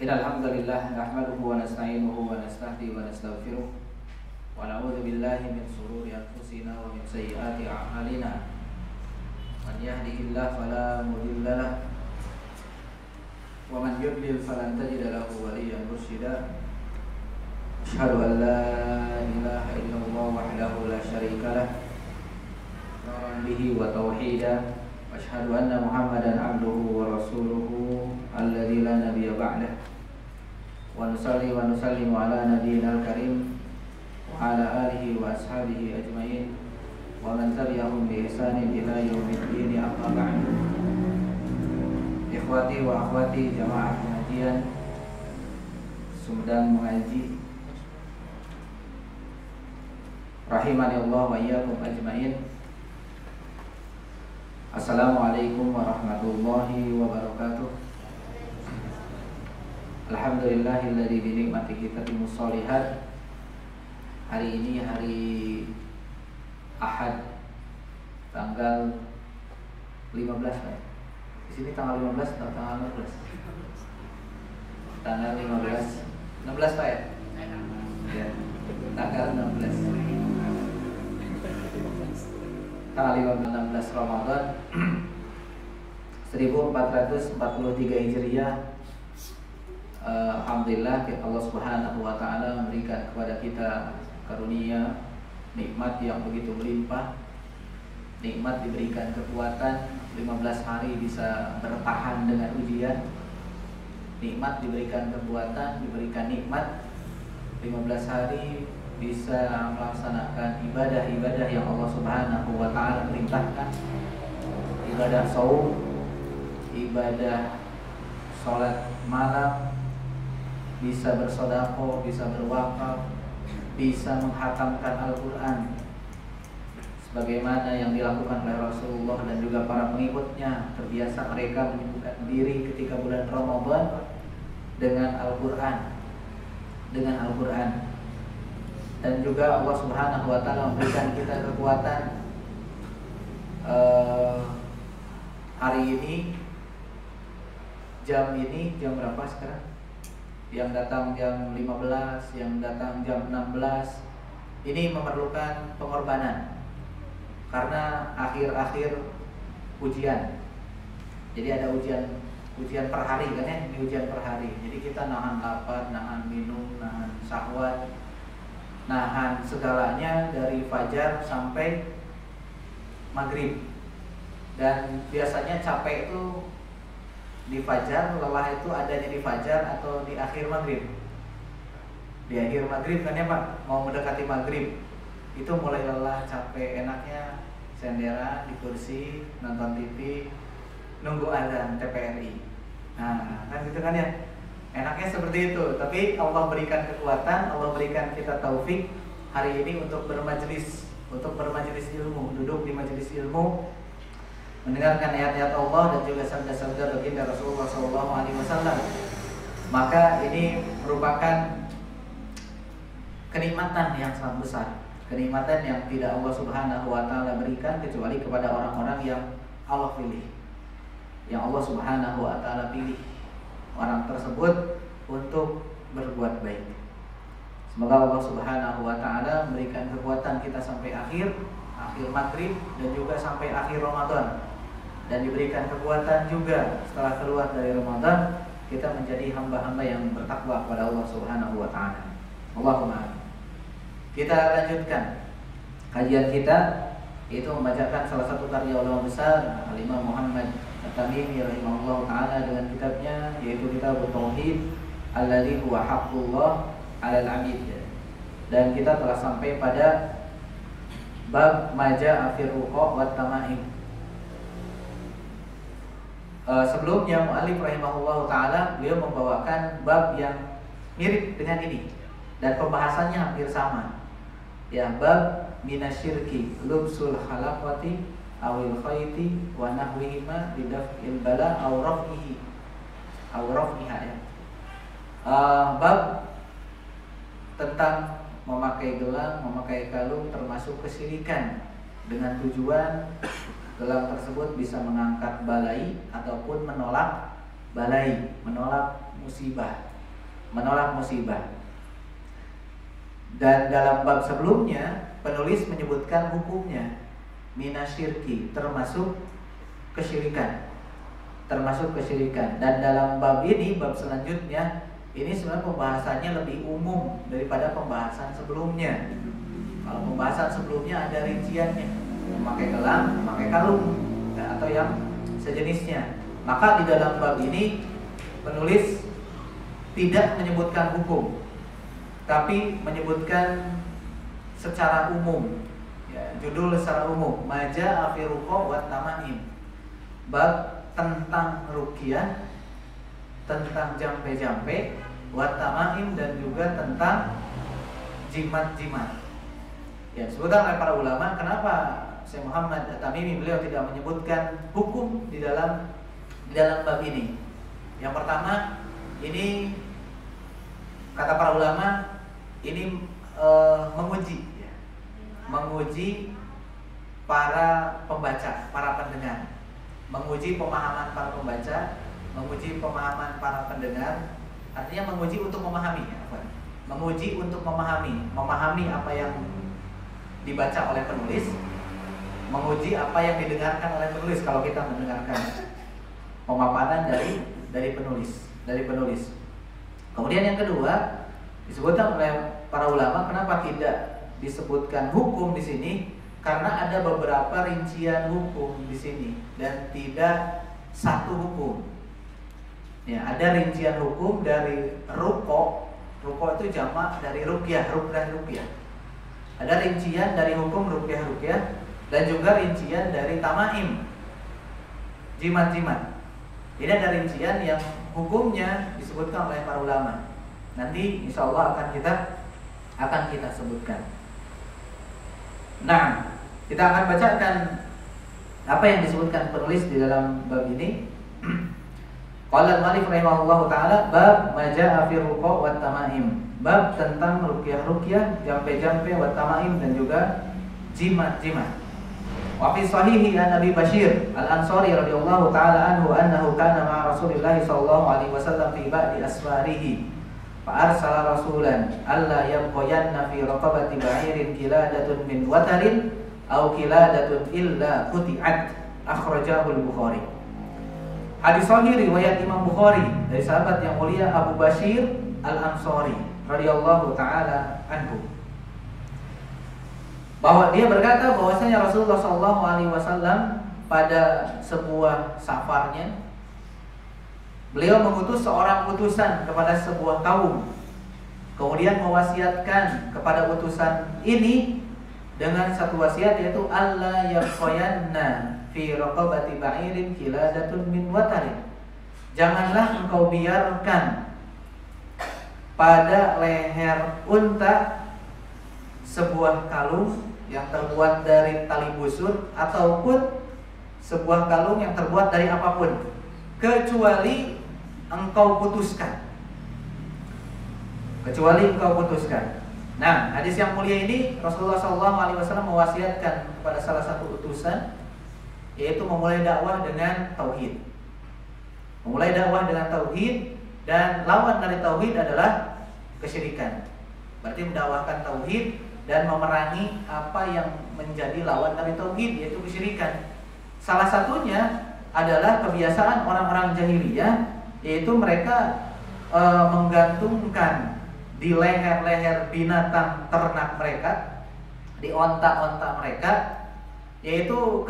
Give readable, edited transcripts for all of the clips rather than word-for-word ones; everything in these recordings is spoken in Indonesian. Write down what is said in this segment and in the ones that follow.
Innal hamdalillah nahmaduhu wa nasta'inuhu wa nastahdihi wa nastaghfiruh wa na'udzu billahi min shururi anfusina wa min sayyiati a'malina. Man yahdihillahu fala mudilla lahu wa man yudlil falan tajida lahu waliyyan mursyida. Asyhadu an la ilaha illallah wahdahu la syarika lah iqraran bihi wa tauhida. Asyhadu anna Muhammadan abduhu wa rasuluhu alladzi la nabiyya ba'dah. Wa nusalli wa nusallimu ala nabiyyinal karim wa ala alihi wa ashabihi ajmain wa man tabi'ahum bi ihsanin ila yaumiddin. Amma ba'd. Ikhwati wa akhwati jamaah pengajian Sumedang Mengaji rahimani Allah wa iyyakum ajmain. Assalamualaikum warahmatullahi wabarakatuh. Alhamdulillahilladzi bi ni'matihi tatimmus shalihat. Hari ini hari Ahad tanggal 15 Pak. Di sini tanggal 15 atau tanggal 16? Tanggal 15. 16 Pak ya? Ya. Tanggal 16. Tanggal 16 Ramadan 1443 Hijriah. Alhamdulillah Allah Subhanahu wa taala memberikan kepada kita karunia nikmat yang begitu melimpah. Nikmat diberikan kekuatan 15 hari bisa bertahan dengan ujian. Nikmat diberikan kekuatan, diberikan nikmat 15 hari bisa melaksanakan ibadah-ibadah yang Allah Subhanahu wa taala perintahkan. Ibadah shaum, ibadah salat malam, bisa bersedekah, bisa berwakaf, bisa menghatamkan Al-Qur'an sebagaimana yang dilakukan oleh Rasulullah dan juga para pengikutnya. Terbiasa mereka menyibukkan diri ketika bulan Ramadan dengan Al-Qur'an. Dan juga Allah Subhanahu wa taala memberikan kita kekuatan hari ini jam berapa sekarang? Yang datang jam 15, yang datang jam 16. Ini memerlukan pengorbanan karena akhir-akhir ujian. Jadi ada ujian per hari kan ya? Ini ujian per hari. Jadi kita nahan lapar, nahan minum, nahan syahwat, nahan segalanya dari fajar sampai maghrib. Dan biasanya capek itu di fajar, lelah itu adanya di fajar atau di akhir maghrib. Di akhir maghrib kan ya Pak, mau mendekati maghrib itu mulai lelah, capek, enaknya senderan di kursi, nonton TV, nunggu azan TPRI. Nah kan gitu kan ya, enaknya seperti itu. Tapi Allah berikan kekuatan, Allah berikan kita taufik hari ini untuk bermajelis ilmu, duduk di majelis ilmu, mendengarkan ayat-ayat Allah dan juga sabda-sabda baginda Rasulullah SAW. Maka ini merupakan kenikmatan yang sangat besar, kenikmatan yang tidak Allah Subhanahu wa taala berikan kecuali kepada orang-orang yang Allah pilih, yang Allah Subhanahu wa taala pilih orang tersebut untuk berbuat baik. Semoga Allah Subhanahu wa taala memberikan kekuatan kita sampai akhir maghrib dan juga sampai akhir Ramadan, dan diberikan kekuatan juga setelah keluar dari Ramadan kita menjadi hamba-hamba yang bertakwa kepada Allah Subhanahu wa taala. Allahumma. Kita lanjutkan kajian kita, yaitu membacakan salah satu karya ulama besar Al-Imam Muhammad At-Tamimi rahimahullah taala dengan kitabnya yaitu Kitab Tauhid alladzi huwa haqqullah 'alal 'abid. Dan kita telah sampai pada bab maja afir ruqa wat tamaim. Sebelumnya mu'allif rahimahullah taala beliau membawakan bab yang mirip dengan ini dan pembahasannya hampir sama. Ya, bab minasyirki lubsul halaqati awil khayti wa nahwihima bidaf'il bala aw raf'iha ya. Bab tentang memakai gelang, memakai kalung termasuk kesyirikan dengan tujuan gelang tersebut bisa mengangkat balai ataupun menolak balai, menolak musibah. menolak musibah. Dan dalam bab sebelumnya penulis menyebutkan hukumnya minasyirki, termasuk kesyirikan. Dan dalam bab ini, bab selanjutnya, ini sebenarnya pembahasannya lebih umum daripada pembahasan sebelumnya. Kalau pembahasan sebelumnya ada rinciannya, memakai gelang, memakai kalung, atau yang sejenisnya. Maka di dalam bab ini penulis tidak menyebutkan hukum, tapi menyebutkan secara umum. Ya, judul secara umum, Maja fi ruqa wa tamaim. Bab tentang ruqyah, tentang jampe-jampe, wa tamaim, dan juga tentang jimat-jimat. Ya, disebutkan oleh para ulama. Kenapa Syekh Muhammad At-Tamimi beliau tidak menyebutkan hukum di dalam bab ini? Yang pertama, ini kata para ulama, ini menguji para pembaca, para pendengar, menguji pemahaman para pembaca, menguji pemahaman para pendengar. Artinya menguji untuk memahami, menguji untuk memahami apa yang dibaca oleh penulis, menguji apa yang didengarkan oleh penulis kalau kita mendengarkan pemaparan dari penulis. Kemudian yang kedua, disebutkan oleh para ulama, kenapa tidak disebutkan hukum di sini? Karena ada beberapa rincian hukum di sini dan tidak satu hukum. Ya, ada rincian hukum dari ruqo itu jamak dari ruqyah. Ada rincian dari hukum ruqyah dan juga rincian dari tamaim, jimat-jimat. Ini ada rincian yang hukumnya disebutkan oleh para ulama. Nanti insya Allah akan kita sebutkan. Nah, kita akan bacakan apa yang disebutkan penulis di dalam bab ini. Qala al-mu'allif rahimahullahu taala, bab ma jaa'a fi ruqa wa tamaim. Bab tentang ruqyah, jampe-jampe, wa tamaim, dan juga jimat-jimat. Wa fi sahihi an Abi Bashir Al-Ansari radhiyallahu taala anhu annahu kana ma'a Rasulillah sallallahu alaihi wasallam fi ba'di asfarihi fa arsala rasulan alla yabqayanna fi raqabati ba'irin kiladatun min watarin aw kiladatun illa quti'at. Akhrajahu al-Bukhari. Hadis sahih riwayat Imam Bukhari dari sahabat yang mulia Abu Bashir Al-Ansari radhiyallahu taala anhu, bahwa dia berkata bahwasanya Rasulullah SAW pada sebuah safarnya beliau mengutus seorang utusan kepada sebuah kaum, kemudian mewasiatkan kepada utusan ini dengan satu wasiat, yaitu alla yabqayanna fi raqabati ba'irin kiladatun min watarin. Janganlah engkau biarkan pada leher unta sebuah kalung yang terbuat dari tali busur ataupun sebuah kalung yang terbuat dari apapun, kecuali engkau putuskan. Nah, hadis yang mulia ini Rasulullah SAW mewasiatkan kepada salah satu utusan, yaitu memulai dakwah dengan tauhid. Dan lawan dari tauhid adalah kesyirikan. Berarti mendakwahkan tauhid dan memerangi apa yang menjadi lawan dari tauhid, yaitu kesyirikan. Salah satunya adalah kebiasaan orang-orang jahiliyah, yaitu mereka menggantungkan di leher-leher binatang ternak mereka, di onta-onta mereka, yaitu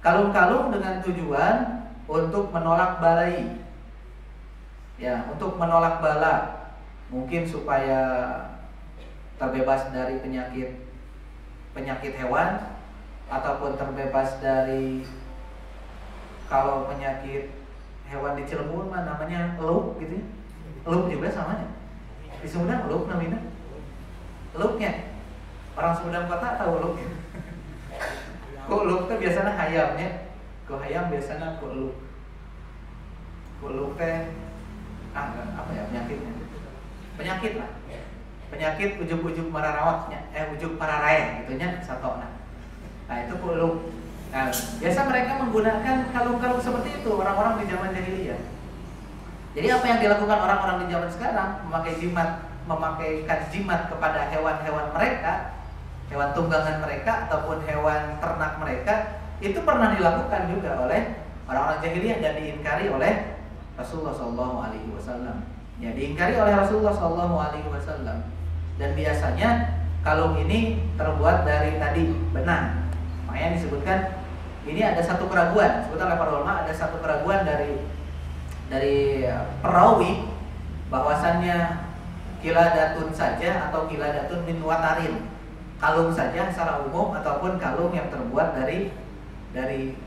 kalung-kalung dengan tujuan untuk menolak balai, ya, untuk menolak bala, mungkin supaya terbebas dari penyakit hewan, ataupun terbebas dari, kalau penyakit hewan di Cirebon namanya eluk gitu ya. Eluk juga samanya. Di Sumedang eluk namanya. Eluknya. Orang Sumedang kota tahu eluk. Ku eluk teh biasanya hayamnya. Ku hayam biasanya ku eluk. Ku eluk teh apa ya penyakitnya? Penyakit lah. Penyakit ujug-ujug mararawatnya, ujug pararaya gitunya satona. Nah, itu ku eluk. Nah, biasa mereka menggunakan kalung-kalung seperti itu orang-orang di zaman jahiliyah. Jadi apa yang dilakukan orang-orang di zaman sekarang, memakaikan jimat kepada hewan-hewan mereka, hewan tunggangan mereka ataupun hewan ternak mereka, itu pernah dilakukan juga oleh orang-orang jahiliyah dan diingkari oleh Rasulullah SAW. Ya, diingkari oleh Rasulullah SAW. Dan biasanya kalung ini terbuat dari tadi benang. Makanya disebutkan ini ada satu keraguan. Disebutkan oleh para ulama ada satu keraguan dari perawi bahwasannya kiladatun saja atau kiladatun min watarin, kalung saja secara umum ataupun kalung yang terbuat dari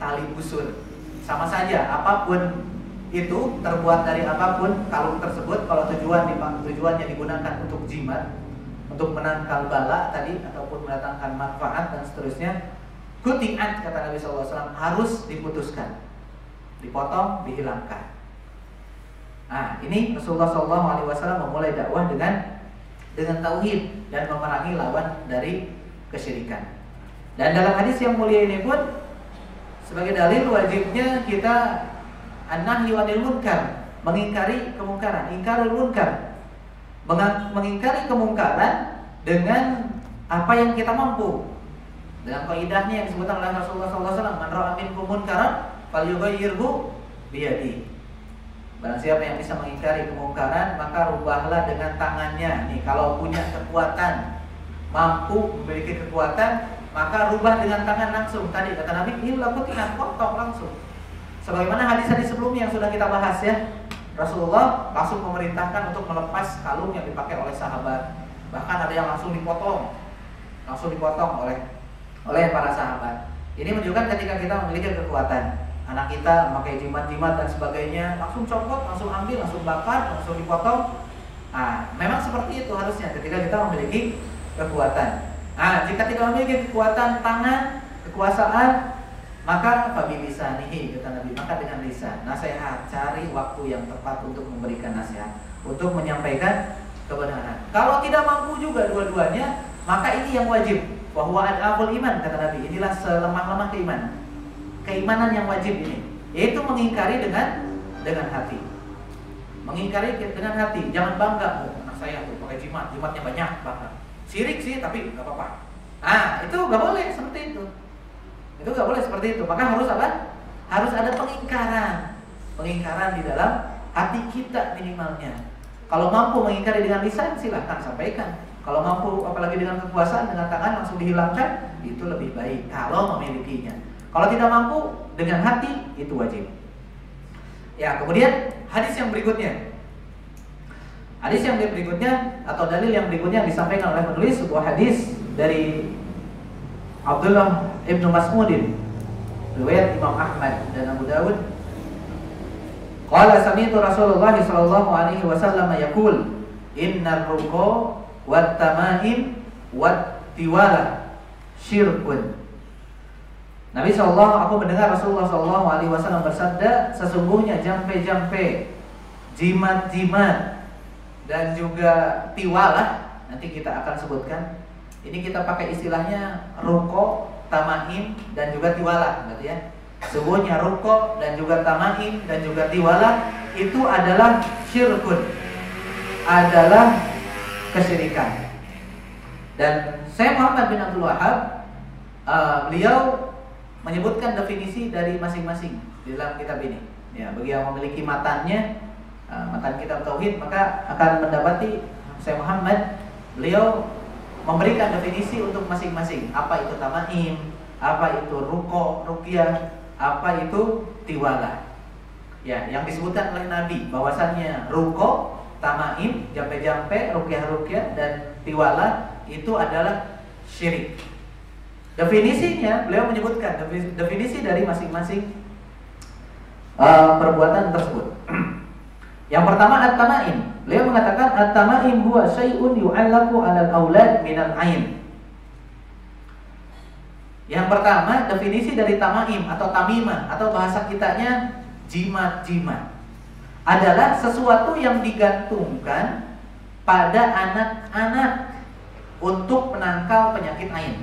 tali busur, sama saja. Apapun itu, terbuat dari apapun kalung tersebut, kalau tujuannya digunakan untuk jimat, untuk menangkal bala tadi ataupun mendatangkan manfaat dan seterusnya, kuti'at, kata Nabi SAW, harus diputuskan, dipotong, dihilangkan. Nah, ini Rasulullah SAW memulai dakwah dengan tauhid dan memerangi lawan dari kesyirikan. Dan dalam hadis yang mulia ini pun sebagai dalil wajibnya kita an-nahyi 'anil munkar, mengingkari kemungkaran, ingkarul munkar, mengingkari kemungkaran dengan apa yang kita mampu. Dengan kaidahnya yang disebutkan oleh Rasulullah SAW, man ra'a minkum munkaran falyughayyirhu biyadihi. Barang siapa yang bisa mengingkari kemungkaran, maka rubahlah dengan tangannya. Nih, kalau punya kekuatan, mampu memiliki kekuatan, maka rubah dengan tangan langsung. Tadi kata Nabi, illa kuti'at, potong langsung. Sebagaimana hadis-hadis sebelumnya yang sudah kita bahas ya, Rasulullah langsung memerintahkan untuk melepas kalung yang dipakai oleh sahabat. Bahkan ada yang langsung dipotong oleh para sahabat. Ini menunjukkan ketika kita memiliki kekuatan, anak kita memakai jimat-jimat dan sebagainya, langsung copot, langsung ambil, langsung bakar, langsung dipotong. Nah, memang seperti itu harusnya ketika kita memiliki kekuatan. Nah, jika tidak memiliki kekuatan tangan, kekuasaan, maka fabilisanihi, kata Nabi, maka dengan lisan. Nasihat, cari waktu yang tepat untuk memberikan nasihat, untuk menyampaikan kebenaran. Kalau tidak mampu juga dua-duanya, maka ini yang wajib. Bahwa al-aful iman, kata Nabi, inilah selemah-lemah keimanan yang wajib ini, yaitu mengingkari dengan hati. Mengingkari dengan hati, jangan bangga, anak saya tuh pakai jimatnya banyak banget. Syirik sih, tapi nggak apa-apa. Nah, itu nggak boleh seperti itu. Itu nggak boleh seperti itu. Maka harus apa? Harus ada pengingkaran di dalam hati kita minimalnya. Kalau mampu mengingkari dengan lisan, silahkan sampaikan. Kalau mampu, apalagi dengan kekuasaan, dengan tangan langsung dihilangkan, itu lebih baik kalau memilikinya. Kalau tidak mampu, dengan hati, itu wajib. Ya, kemudian hadis yang berikutnya. Hadis yang berikutnya atau dalil yang berikutnya yang disampaikan oleh penulis sebuah hadis dari Abdullah ibnu Mas'udin, riwayat Imam Ahmad dan Abu Dawud. Qala sami'tu Rasulullah sallallahu alaihi wasallam yaqul, innar ruqa wat tamaim wat tiwala syirkun. Nabi aku mendengar Rasulullah SAW bersabda, sesungguhnya jampe-jampe, jimat-jimat, dan juga tiwalah, nanti kita akan sebutkan. Ini kita pakai istilahnya ruko, tamaim, dan juga tiwalah, berarti ya. Sesungguhnya ruko dan juga tamaim dan juga tiwalah itu adalah syirkun, adalah kesyirikan. Dan Syekh Muhammad bin Abdul Wahab, beliau menyebutkan definisi dari masing-masing di dalam kitab ini. Ya, bagi yang memiliki matannya, matan kitab tauhid, maka akan mendapati Syekh Muhammad, beliau memberikan definisi untuk masing-masing. Apa itu tamaim, apa itu ruko, ruqyah, apa itu tiwalah. Ya, yang disebutkan oleh Nabi bahwasannya ruko, tamaim, jampe-jampe, ruqyah-ruqyah dan tiwalah itu adalah syirik. Definisinya, beliau menyebutkan definisi dari masing-masing perbuatan tersebut. Yang pertama at-tamaim. Beliau mengatakan at-tamaim huwa syai'un yu'allaqu 'alal aulad minal 'ain. Yang pertama, definisi dari tamaim atau tamimah atau bahasa kitanya jimat-jimat adalah sesuatu yang digantungkan pada anak-anak untuk menangkal penyakit ain.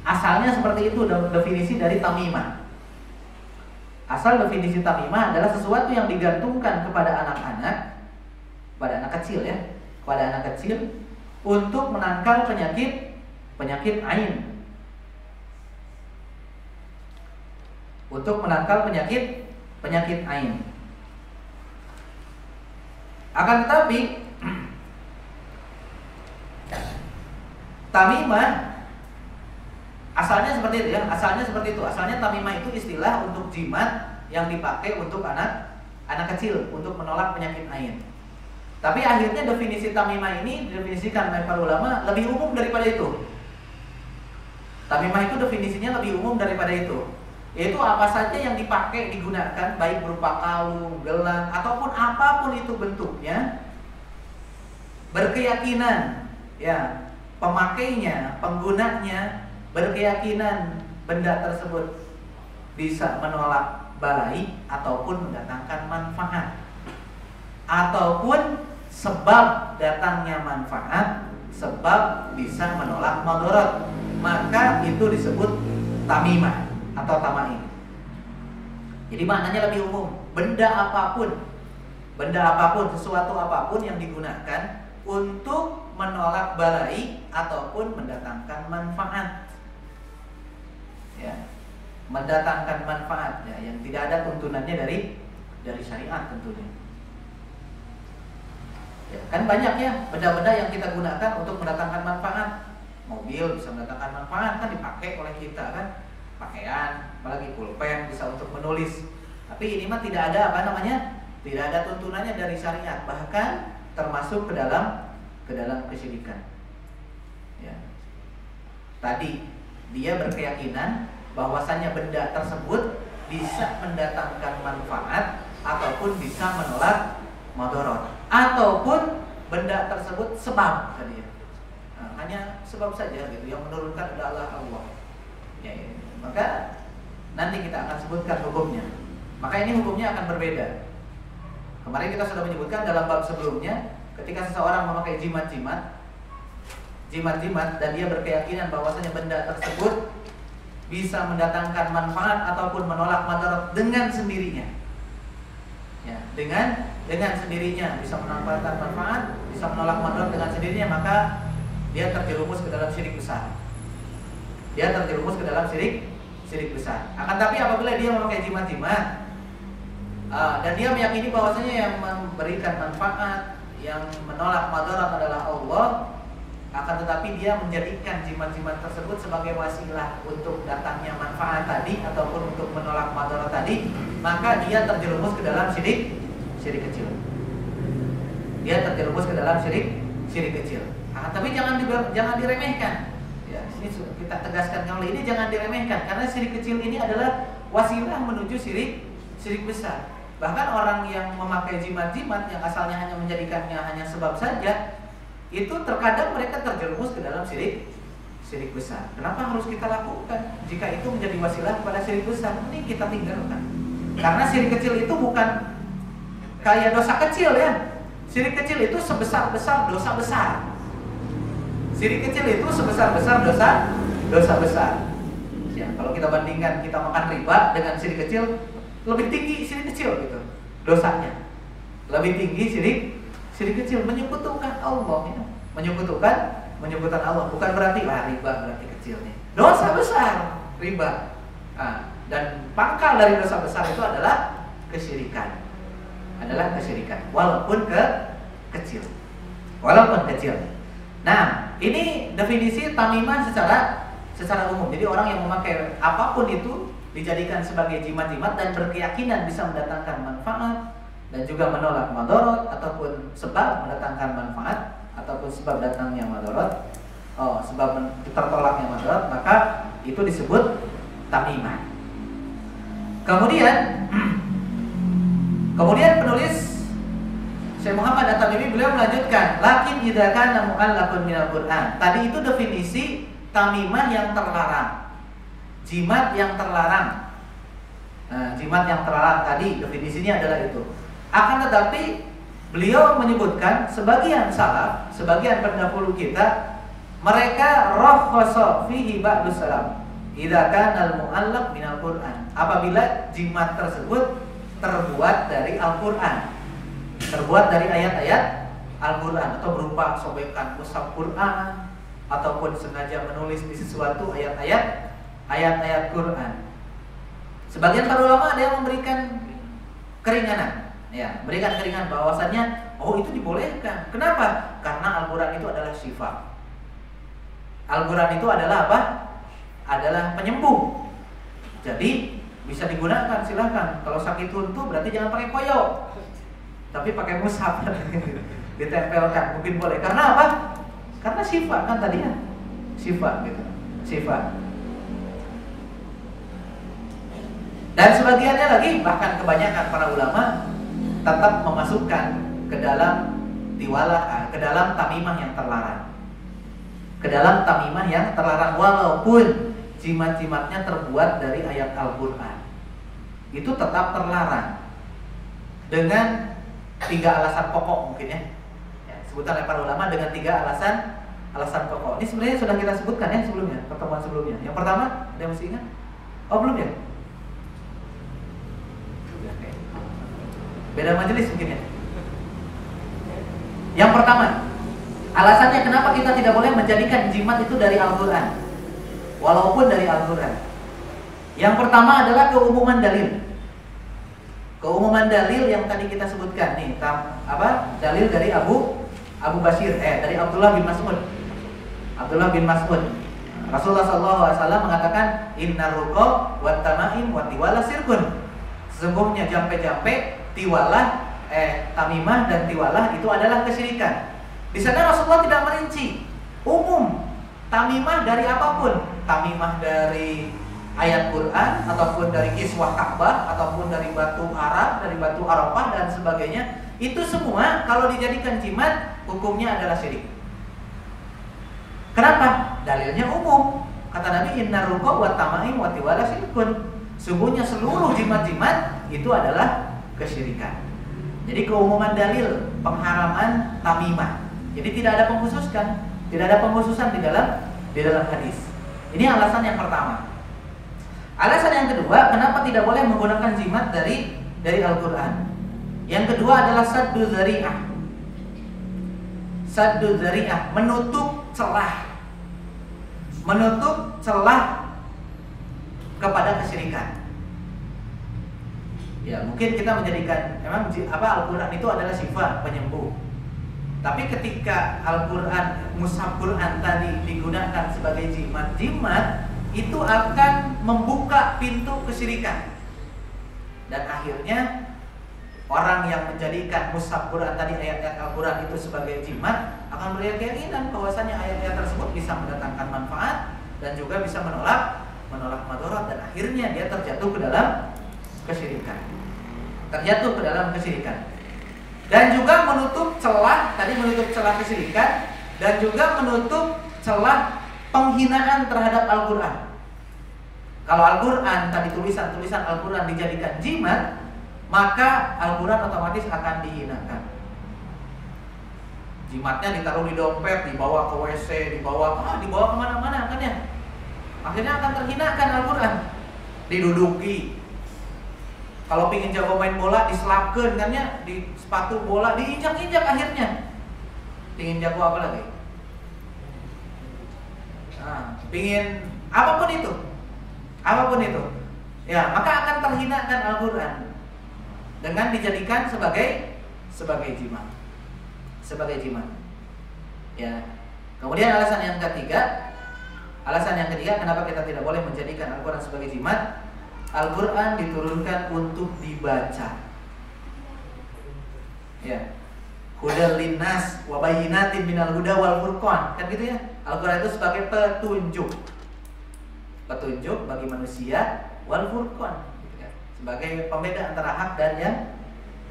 Asalnya seperti itu definisi dari tamimah. Asal definisi tamimah adalah sesuatu yang digantungkan kepada anak-anak, kepada anak kecil ya, kepada anak kecil untuk menangkal penyakit ain. Untuk menangkal penyakit ain. Akan tetapi tamimah asalnya seperti itu ya, asalnya seperti itu. Asalnya tamimah itu istilah untuk jimat yang dipakai untuk anak kecil untuk menolak penyakit ain. Tapi akhirnya definisi tamimah ini didefinisikan oleh para ulama lebih umum daripada itu. Tamimah itu definisinya lebih umum daripada itu. Yaitu apa saja yang dipakai, digunakan, baik berupa kalung, gelang, ataupun apapun itu bentuknya, berkeyakinan ya pemakainya, penggunanya berkeyakinan benda tersebut bisa menolak balai ataupun mendatangkan manfaat, ataupun sebab datangnya manfaat, sebab bisa menolak madarat, maka itu disebut tamimah atau tamaim. Jadi maknanya lebih umum. Benda apapun, sesuatu apapun yang digunakan untuk menolak balai ataupun mendatangkan manfaat. Ya, mendatangkan manfaat ya, yang tidak ada tuntunannya dari syariat tentunya. Ya, kan banyak ya benda-benda yang kita gunakan untuk mendatangkan manfaat. Mobil bisa mendatangkan manfaat, kan dipakai oleh kita kan. Pakaian, apalagi pulpen bisa untuk menulis. Tapi ini mah tidak ada tidak ada tuntunannya dari syariat, bahkan termasuk ke dalam kesyirikan. Ya. Tadi dia berkeyakinan bahwasanya benda tersebut bisa mendatangkan manfaat ataupun bisa menolak madarat, ataupun benda tersebut sebab tadi ya. Nah, hanya sebab saja gitu yang menurunkan adalah Allah. Ya. Maka nanti kita akan sebutkan hukumnya. Maka ini hukumnya akan berbeda. Kemarin kita sudah menyebutkan dalam bab sebelumnya, ketika seseorang memakai jimat-jimat dan dia berkeyakinan bahwasanya benda tersebut bisa mendatangkan manfaat ataupun menolak madarat dengan sendirinya. Ya, dengan sendirinya bisa mendatangkan manfaat, bisa menolak madarat dengan sendirinya, maka dia terjerumus ke dalam syirik besar. Syirik besar. Akan tapi apabila dia memakai jimat-jimat dan dia meyakini bahwasanya yang memberikan manfaat, yang menolak madarat adalah Allah, akan tetapi dia menjadikan jimat-jimat tersebut sebagai wasilah untuk datangnya manfaat tadi ataupun untuk menolak madarat tadi, maka dia terjerumus ke dalam syirik kecil. Syirik kecil. Akan tapi jangan diremehkan. Ya, ini kita tegaskan kali ini jangan diremehkan, karena syirik kecil ini adalah wasilah menuju syirik besar. Bahkan orang yang memakai jimat-jimat yang asalnya hanya menjadikannya hanya sebab saja, itu terkadang mereka terjerumus ke dalam syirik besar. Kenapa harus kita lakukan jika itu menjadi wasilah pada syirik besar? Ini kita tinggalkan. Karena syirik kecil itu bukan kayak dosa kecil ya. Syirik kecil itu sebesar-besar dosa besar. Syirik kecil itu sebesar-besar dosa besar. Ya, kalau kita bandingkan kita makan riba dengan syirik kecil, lebih tinggi syirik kecil gitu dosanya. Lebih tinggi syirik kecil, menyekutukan Allah ya. Menyekutukan Allah, bukan berarti riba berarti kecil nih. Dosa besar riba. Dan pangkal dari dosa besar itu adalah kesyirikan. Walaupun kecil. Nah, ini definisi tamimah secara umum. Jadi orang yang memakai apapun itu dijadikan sebagai jimat-jimat dan berkeyakinan bisa mendatangkan manfaat dan juga menolak madarat, ataupun sebab mendatangkan manfaat ataupun sebab datangnya madarat, sebab tertolaknya madarat, maka itu disebut tamimah. Kemudian penulis Syekh Muhammad At-Tamimi beliau melanjutkan, lakin idza kana mu'allaqun minal Qur'an. Tadi itu definisi tamimah yang terlarang. Jimat yang terlarang. Nah, jimat yang terlarang tadi definisinya adalah itu. Akan tetapi beliau menyebutkan sebagian salaf, sebagian pendahulu kita, mereka rakhasa fihi ba'dus salaf. idza kana al-mu'allaq minal Qur'an. Apabila jimat tersebut terbuat dari Al-Qur'an. Terbuat dari ayat-ayat Al-Qur'an atau berupa sobekan mushaf Qur'an ataupun sengaja menulis di sesuatu ayat-ayat Qur'an. Sebagian para ulama ada yang memberikan keringanan, ya, berikan keringanan bahwasannya itu dibolehkan. Kenapa? Karena Al-Qur'an itu adalah syifa. Al-Qur'an itu adalah apa? Adalah penyembuh. Jadi bisa digunakan, silahkan. Kalau sakit huntu berarti jangan pakai koyo, tapi pakai mushaf ditempelkan, mungkin boleh. Karena apa? Karena syifa kan tadinya, syifa gitu, syifa. Dan sebagiannya lagi, bahkan kebanyakan para ulama tetap memasukkan ke dalam tiwalah, ke dalam tamimah yang terlarang. Ke dalam tamimah yang terlarang walaupun jimat-jimatnya terbuat dari ayat Al-Qur'an. Itu tetap terlarang. Dengan 3 alasan pokok mungkin ya. Sebutan oleh para ulama dengan 3 alasan pokok. Ini sebenarnya sudah kita sebutkan ya sebelumnya, pertemuan sebelumnya. Yang pertama, ada yang masih ingat? Oh, belum ya? Beda majelis mungkin ya. Yang pertama, alasannya kenapa kita tidak boleh menjadikan jimat itu dari Al-Qur'an, walaupun dari Al-Qur'an. Yang pertama adalah keumuman dalil. Keumuman dalil yang tadi kita sebutkan nih, dalil dari Abu Basir, dari Abdullah bin Mas'ud. Abdullah bin Mas'ud. Rasulullah SAW mengatakan, Innar ruqa wat tamaim wat tiwala sirkun. Sesungguhnya jampe-jampe, tiwalah, tamimah dan tiwalah itu adalah kesyirikan. Di sana Rasulullah tidak merinci, umum tamimah dari apapun, tamimah dari ayat Quran ataupun dari kiswah Ka'bah ataupun dari batu Arab, dari batu Arafah dan sebagainya. Itu semua kalau dijadikan jimat hukumnya adalah syirik. Kenapa? Dalilnya umum. Kata Nabi, Innar ruqa wat tamaim wat tiwala syirkun. Sungguhnya seluruh jimat-jimat itu adalah kesyirikan. Jadi keumuman dalil pengharaman tamimah. Jadi tidak ada pengkhususan di dalam hadis. Ini alasan yang pertama. Alasan yang kedua, kenapa tidak boleh menggunakan jimat dari Al-Qur'an? Yang kedua adalah saddu dzari'ah. Saddu dzari'ah, menutup celah. Menutup celah kepada kesyirikan. Ya, mungkin kita menjadikan memang Al-Qur'an itu adalah sifat penyembuh. Tapi ketika Al-Qur'an, mushaf Qur'an tadi digunakan sebagai jimat itu akan membuka pintu kesyirikan. Dan akhirnya orang yang menjadikan mushaf Qur'an tadi, ayat-ayat Al-Qur'an itu sebagai jimat akan berkeyakinan bahwasanya ayat-ayat tersebut bisa mendatangkan manfaat dan juga bisa menolak madarat, dan akhirnya dia terjatuh ke dalam kesyirikan. Dan juga menutup celah kesyirikan dan juga menutup celah penghinaan terhadap Al-Qur'an. Kalau Al-Qur'an tadi tulisan Al-Qur'an dijadikan jimat, maka Al-Qur'an otomatis akan dihinakan. Jimatnya ditaruh di dompet, dibawa ke WC, dibawa kemana-mana kan ya. Akhirnya akan terhinakan Al-Qur'an. Diduduki. Kalau pingin jago main bola, diselapkan kan ya, di sepatu bola, diinjak-injak akhirnya. Pingin jago apa lagi? Pingin apapun itu. Ya, maka akan terhinakan Al-Qur'an dengan dijadikan sebagai jimat. Ya. Kemudian alasan yang ketiga kenapa kita tidak boleh menjadikan Al-Qur'an sebagai jimat? Al-Qur'an diturunkan untuk dibaca. Ya. Hudal linnas wa bayyinatin minal huda wal furqan. Kan gitu ya. Al-Qur'an itu sebagai petunjuk bagi manusia, wal furqan gitu kan. Sebagai pembeda antara hak dan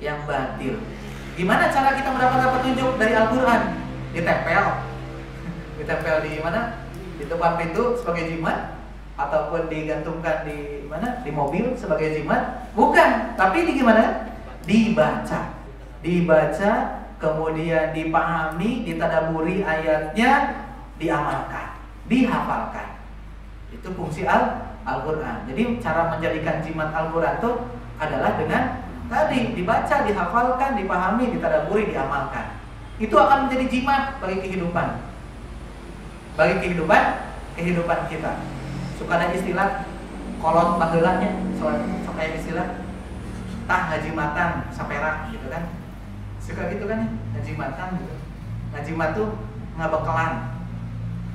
yang batil. Gimana cara kita mendapatkan petunjuk dari Al-Qur'an? Ditempel di mana? Di depan pintu sebagai jimat, ataupun digantungkan di mana? Di mobil sebagai jimat? Bukan, tapi di gimana? Dibaca, kemudian dipahami, ditadaburi ayatnya, diamalkan, dihafalkan. Itu fungsi Al-Quran. Jadi cara menjadikan jimat Al-Quran itu adalah dengan tadi dibaca, dihafalkan, dipahami, ditadaburi, diamalkan. Itu akan menjadi jimat bagi kehidupan. Bagi kehidupan kita. Suka ada istilah kolot baheulanya, soalnya istilah tah ngajimatan saperak gitu kan. Suka gitu kan ya, ngajimatan gitu. Ngajimat tuh ngabekelan.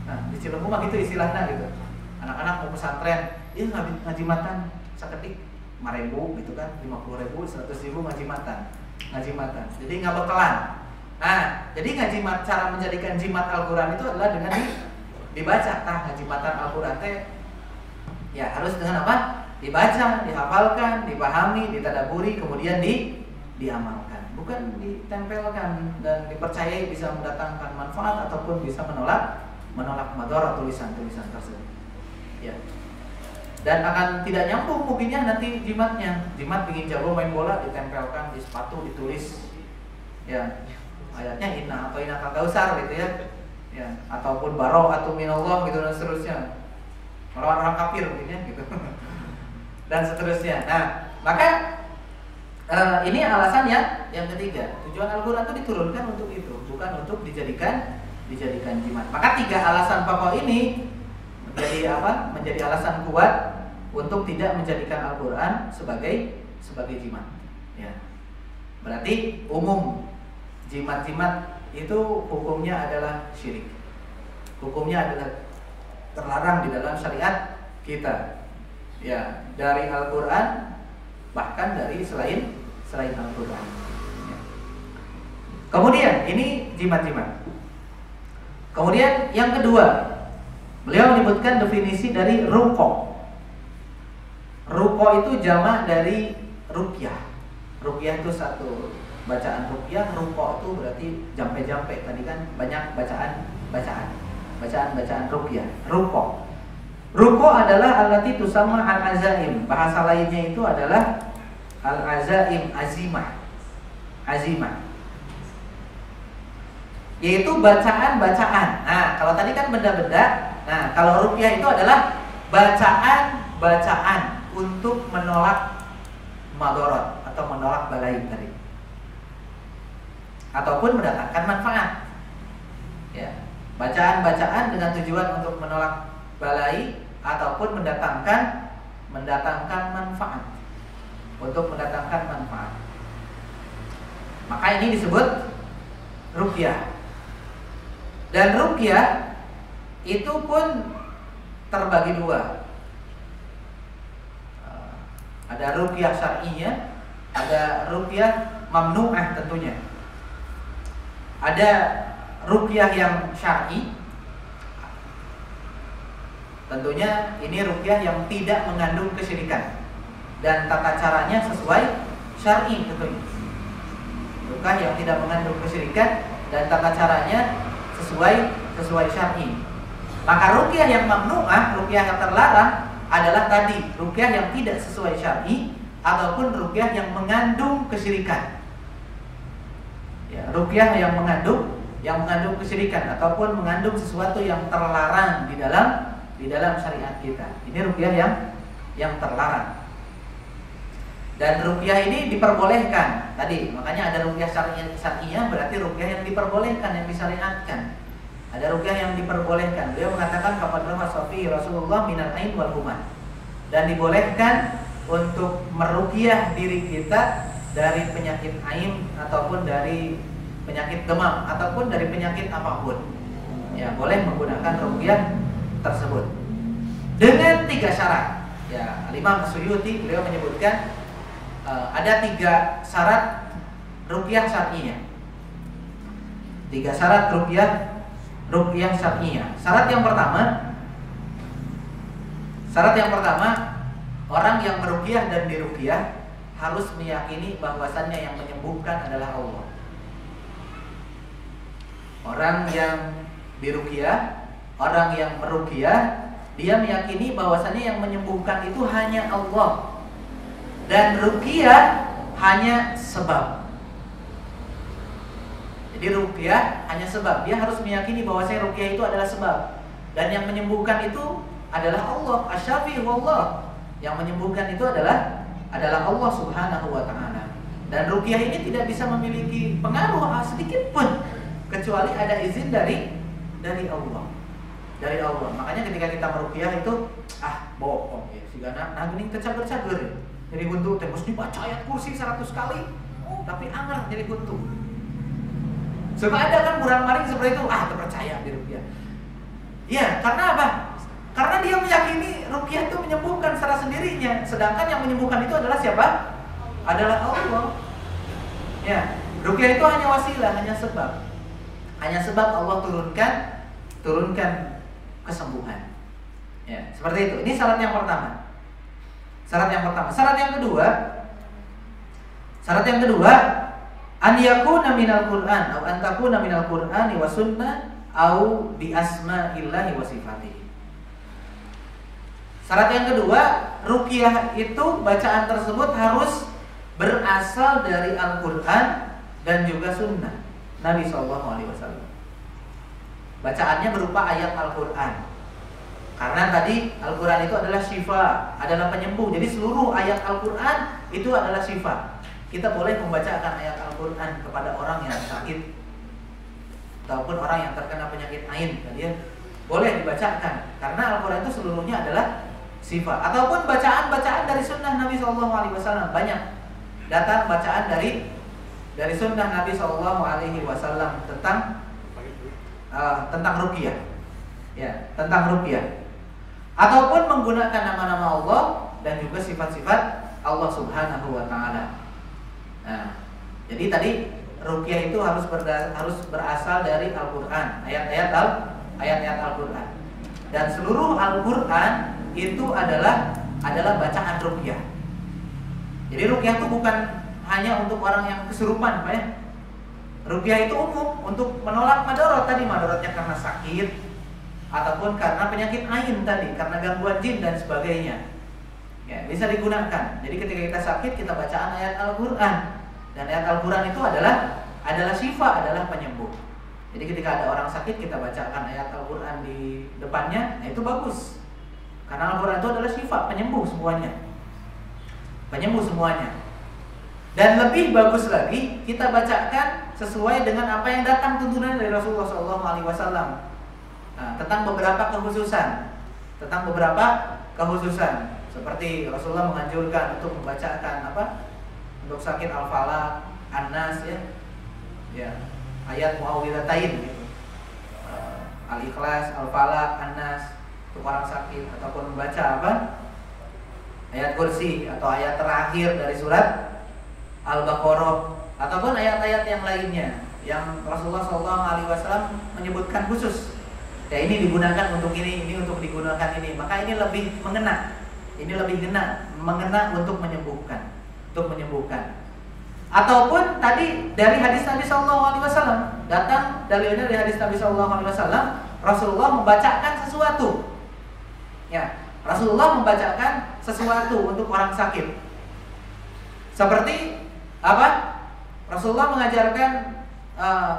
Nah, di Cileunyi mah gitu istilahnya gitu. Anak-anak mau pesantren, dia ngajimatan saketik 5.000 gitu kan, 50.000, 100.000 ngajimatan. Jadi ngabekelan. Nah, jadi ngajimat, cara menjadikan jimat Al-Quran itu adalah dengan dibaca. Tah ngajimatan Al-Quran teh ya harus dengan apa? Dibaca, dihafalkan, dipahami, ditadaburi, kemudian diamalkan. Bukan ditempelkan dan dipercayai bisa mendatangkan manfaat ataupun bisa menolak madharat tulisan-tulisan tersebut. Ya. Dan akan tidak nyambung mungkinnya nanti jimatnya. Jimat ingin jago main bola ditempelkan di sepatu, ditulis ya ayatnya inna atau inna kakausar gitu ya. Ya, ataupun baro atau minallah gitu dan seterusnya. Orang-orang kafir mungkin ya gitu. Dan seterusnya. Nah, maka ini alasan yang ketiga. Tujuan Al-Quran itu diturunkan untuk itu, bukan untuk dijadikan jimat. Maka 3 alasan pokok ini menjadi apa? Menjadi alasan kuat untuk tidak menjadikan Al-Quran sebagai jimat. Ya. Berarti umum jimat-jimat itu hukumnya adalah syirik. Hukumnya adalah terlarang di dalam syariat kita. Ya, dari Al-Quran bahkan dari selain Al-Quran. Ya. Kemudian ini jimat-jimat. Kemudian yang kedua, beliau menyebutkan definisi dari ruqo. Ruqo itu jamak dari ruqyah. Ruqyah itu satu bacaan ruqyah, ruqo itu berarti jampe-jampe. Tadi kan banyak bacaan ruqyah. Ruqo. Ruqo adalah allati tusamma al-azaim. Bahasa lainnya itu adalah al-azaim, azimah. Yaitu bacaan-bacaan. Nah, kalau tadi kan benda-benda. Nah, kalau ruqyah itu adalah bacaan-bacaan untuk menolak madharat atau menolak balai tadi. Ataupun mendatangkan manfaat. Ya, bacaan-bacaan dengan tujuan untuk menolak balai ataupun mendatangkan manfaat. Untuk mendatangkan manfaat. Maka ini disebut ruqyah. Dan ruqyah itu pun terbagi 2. Ada ruqyah syar'iyyah, ada ruqyah mamnu'ah tentunya. Ada ruqyah yang syar'i. Tentunya ini ruqyah yang tidak mengandung kesyirikan dan tata caranya sesuai syar'i tentunya. Ruqyah yang tidak mengandung kesyirikan dan tata caranya sesuai syar'i. Maka ruqyah yang mamnu'ah, ruqyah yang terlarang adalah tadi ruqyah yang tidak sesuai syar'i ataupun ruqyah yang mengandung kesyirikan. Ya, ruqyah yang mengandung kesyirikan ataupun mengandung sesuatu yang terlarang di dalam syariat kita. Ini ruqyah yang terlarang. Dan ruqyah ini diperbolehkan. Tadi makanya ada ruqyah syar'iyyah berarti ruqyah yang diperbolehkan, yang disyariatkan. Ada ruqyah yang diperbolehkan. Beliau mengatakan kepada Rasulullah minal ain wal humah. Dan dibolehkan untuk meruqyah diri kita dari penyakit ain ataupun dari penyakit demam ataupun dari penyakit apapun. Ya, boleh menggunakan ruqyah tersebut. Dengan 3 syarat. Ya, Imam Suyuti beliau menyebutkan ada 3 syarat ruqyah syar'iyyah. 3 syarat ruqyah syar'iyyah. Syarat yang pertama, orang yang meruqyah dan diruqyah harus meyakini bahwasannya yang menyembuhkan adalah Allah. Orang yang diruqyah, orang yang meruqyah, dia meyakini bahwasannya yang menyembuhkan itu hanya Allah. Dan ruqyah hanya sebab. Jadi ruqyah hanya sebab. Dia harus meyakini bahwa ruqyah itu adalah sebab. Dan yang menyembuhkan itu adalah Allah. Asy-Syafi wallah. Yang menyembuhkan itu adalah Allah Subhanahu wa taala. Dan ruqyah ini tidak bisa memiliki pengaruh sedikit pun kecuali ada izin dari Allah. Dari Allah. Makanya ketika kita meruqyah itu bohong ya. Sigana geuning teu cager-cager. Jadi buntu teh mesti baca ayat kursi 100 kali. Tapi anger jadi buntu. Suka ada kan burang-maring seperti itu, teu percaya di ruqyah. Iya, karena apa? Karena dia meyakini ruqyah itu menyembuhkan secara sendirinya, sedangkan yang menyembuhkan itu adalah siapa? Adalah Allah. Ya, ruqyah itu hanya wasilah, hanya sebab. Hanya sebab Allah turunkan kesembuhan. Ya, seperti itu. Ini syarat yang pertama. Syarat yang kedua, an yakuna minal Qur'an atau an takuna minal Qur'ani wa sunnah au bi asma'illahi wa sifatihi. Syarat yang kedua, ruqyah itu bacaan tersebut harus berasal dari Al-Qur'an dan juga sunnah Nabi SAW. Bacaannya berupa ayat Al-Qur'an. Karena tadi Al-Qur'an itu adalah syifa, adalah penyembuh. Jadi seluruh ayat Al-Qur'an itu adalah syifa. Kita boleh membacakan ayat Al-Qur'an kepada orang yang sakit ataupun orang yang terkena penyakit ain, boleh dibacakan karena Al-Qur'an itu seluruhnya adalah sifat. Ataupun bacaan-bacaan dari sunnah Nabi SAW, banyak datang bacaan dari sunnah Nabi SAW tentang ruqyah, ya, tentang ruqyah. Ataupun menggunakan nama-nama Allah dan juga sifat-sifat Allah Subhanahu wa taala. Nah, jadi tadi ruqyah itu harus berasal dari Al-Qur'an, ayat-ayat Al-Qur'an. Dan seluruh Al-Qur'an itu adalah bacaan ruqyah. Jadi ruqyah itu bukan hanya untuk orang yang kesurupan, Pak ya. Ruqyah itu umum untuk menolak madarat tadi, madaratnya karena sakit ataupun karena penyakit ain tadi, karena gangguan jin dan sebagainya. Ya, bisa digunakan. Jadi ketika kita sakit kita bacaan ayat Al-Qur'an. Dan ayat Al-Qur'an itu adalah syifa, adalah penyembuh. Jadi ketika ada orang sakit kita bacakan ayat Al-Qur'an di depannya, itu bagus. Karena Al-Qur'an itu adalah syifa, penyembuh semuanya. Dan lebih bagus lagi kita bacakan sesuai dengan apa yang datang tuntunan dari Rasulullah SAW. Nah, tentang beberapa kekhususan, seperti Rasulullah menganjurkan untuk membacakan untuk sakit Al-Falaq, An-Nas, ya, ayat Muawwidhatain gitu. Al-Ikhlas, Al-Falaq, An-Nas untuk orang sakit, ataupun membaca ayat kursi atau ayat terakhir dari surat Al-Baqarah, ataupun ayat-ayat yang lainnya yang Rasulullah SAW menyebutkan khusus. Ya, ini digunakan untuk ini untuk digunakan ini. Maka ini lebih mengena. Mengena untuk menyembuhkan. Ataupun tadi dari hadis Nabi SAW, datang dalilnya dari hadis Nabi SAW, Rasulullah membacakan sesuatu. Ya, Rasulullah membacakan sesuatu untuk orang sakit. Seperti apa? Rasulullah mengajarkan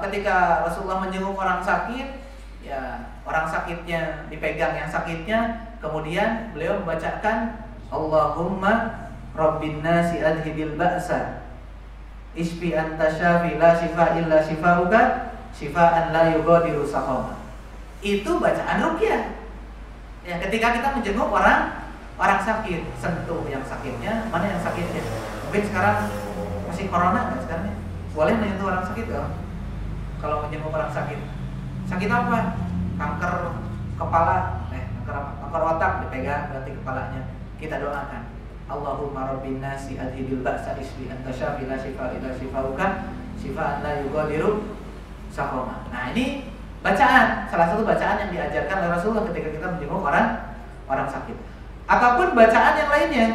ketika Rasulullah menjenguk orang sakit, ya, orang sakitnya dipegang yang sakitnya, kemudian beliau membacakan Allahumma Rabbin nasi adhibil ba'sa isfi anta syafi la shifa illa shifauka shifaan la yughadiru saqama. Itu bacaan ruqyah. Ya, ketika kita menjenguk orang sakit, sentuh yang sakitnya, mana yang sakitnya. Mungkin sekarang masih corona kan sekarang. Boleh menyentuh orang sakit enggak? Kalau menjenguk orang sakit. Sakit apa? Kanker kepala, kanker otak dipegang berarti kepalanya. Kita doakan. Allahumma rabbin nasi adhibil ba'sa isfi anta syafi la shifa illa shifauka shifaan la yughadiru saqama. Nah, ini bacaan, salah satu bacaan yang diajarkan oleh Rasulullah ketika kita menjenguk orang sakit. Ataupun bacaan yang lainnya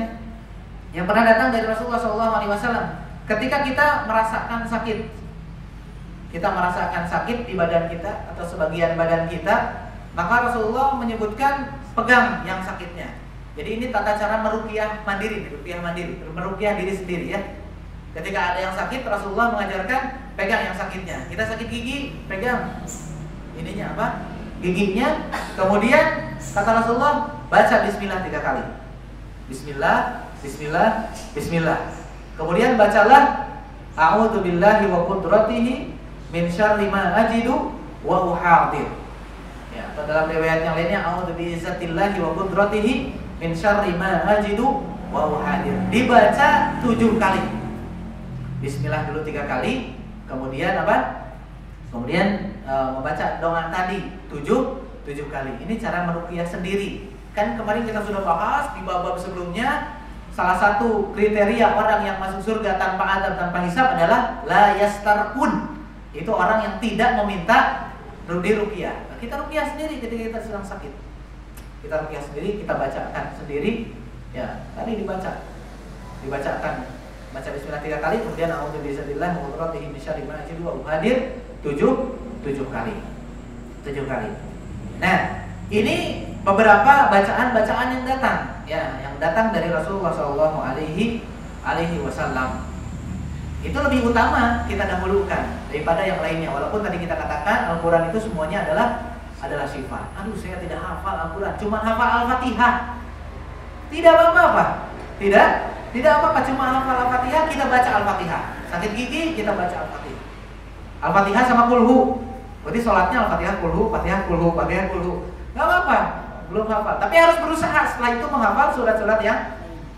yang pernah datang dari Rasulullah SAW ketika kita merasakan sakit. Kita merasakan sakit di badan kita atau sebagian badan kita, maka Rasulullah menyebutkan pegang yang sakitnya. Jadi ini tata cara meruqyah mandiri, meruqyah diri sendiri ya. Ketika ada yang sakit, Rasulullah mengajarkan pegang yang sakitnya. Kita sakit gigi, pegang ininya apa? Giginya. Kemudian kata Rasulullah, baca bismillah 3 kali. Bismillah, bismillah, bismillah. Kemudian bacalah a'udzu billahi wa qudratihi min syarri ma ajidu wa uhadir. Ya, atau dalam riwayat yang lainnya a'udzu bi izzatillahi wa qudratihi min syarri ma ajidu wa uhadir. Dibaca 7 kali. Bismillah dulu 3 kali, kemudian apa? Kemudian membaca doa tadi 7 kali. Ini cara meruqyah sendiri. Kan kemarin kita sudah bahas di bab-bab sebelumnya, salah satu kriteria orang yang masuk surga tanpa azab, tanpa hisab adalah la yastarqun. Itu orang yang tidak meminta diruqyah. Nah, kita ruqyah sendiri ketika kita sedang sakit. Kita ruqyah sendiri, kita bacakan sendiri. Ya, tadi dibacakan. Baca bismillah 3 kali, kemudian a'udzu billahi min syarri min syarri ma ajidu wa uhadir 7 kali. 7 kali. Nah, ini beberapa bacaan-bacaan yang datang, ya, yang datang dari Rasulullah Shallallahu Alaihi Wasallam. Itu lebih utama kita dahulukan daripada yang lainnya. Walaupun tadi kita katakan Al-Quran itu semuanya adalah sifat. Aduh, saya tidak hafal Al-Quran, cuma hafal Al-Fatihah. Tidak apa-apa, tidak apa-apa, cuma hafal Al-Fatihah, kita baca Al-Fatihah. Sakit gigi, kita baca Al-Fatihah. Al-Fatihah sama kulhu. Berarti sholatnya Al-Fatihah kulhu, Fatihah kulhu, Fatihah kulhu. Gak apa-apa, belum hafal. Tapi harus berusaha setelah itu menghafal surat-surat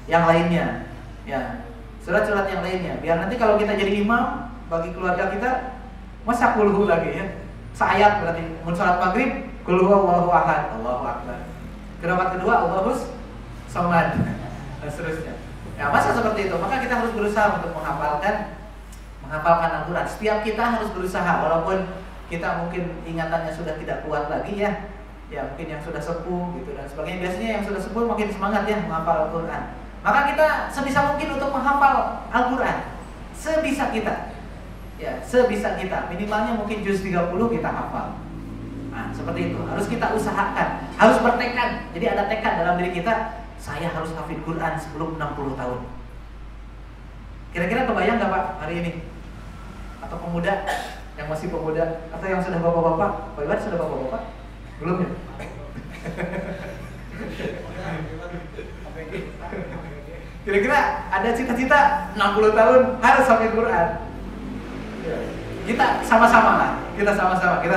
yang lainnya. Ya, surat-surat yang lainnya. Biar nanti kalau kita jadi imam bagi keluarga kita, masa kulhu lagi ya. Seayat berarti. Mun sholat maghrib, kulhu Allahu ahad, Allahu akbar. Qiraat kedua Allahus samad. Dan seterusnya. Ya, masa seperti itu. Maka kita harus berusaha untuk menghafalkan Al-Quran. Setiap kita harus berusaha, walaupun kita mungkin ingatannya sudah tidak kuat lagi ya. Ya, mungkin yang sudah sepuh gitu dan sebagainya. Biasanya yang sudah sepuh makin semangat ya menghafal Al-Quran. Maka kita sebisa mungkin untuk menghafal Al-Quran. Sebisa kita. Ya, sebisa kita. Minimalnya mungkin juz 30 kita hafal. Nah, seperti itu. Harus kita usahakan. Harus bertekad. Jadi ada tekad dalam diri kita. Saya harus hafid Quran sebelum 60 tahun. Kira-kira kebayang gak Pak hari ini? Atau pemuda yang masih pemuda, atau yang sudah bapak-bapak? Pak Iwan sudah bapak-bapak? Belum ya? Kira-kira ada cita-cita 60 tahun harus hafid Quran. Kita sama-sama lah. Kita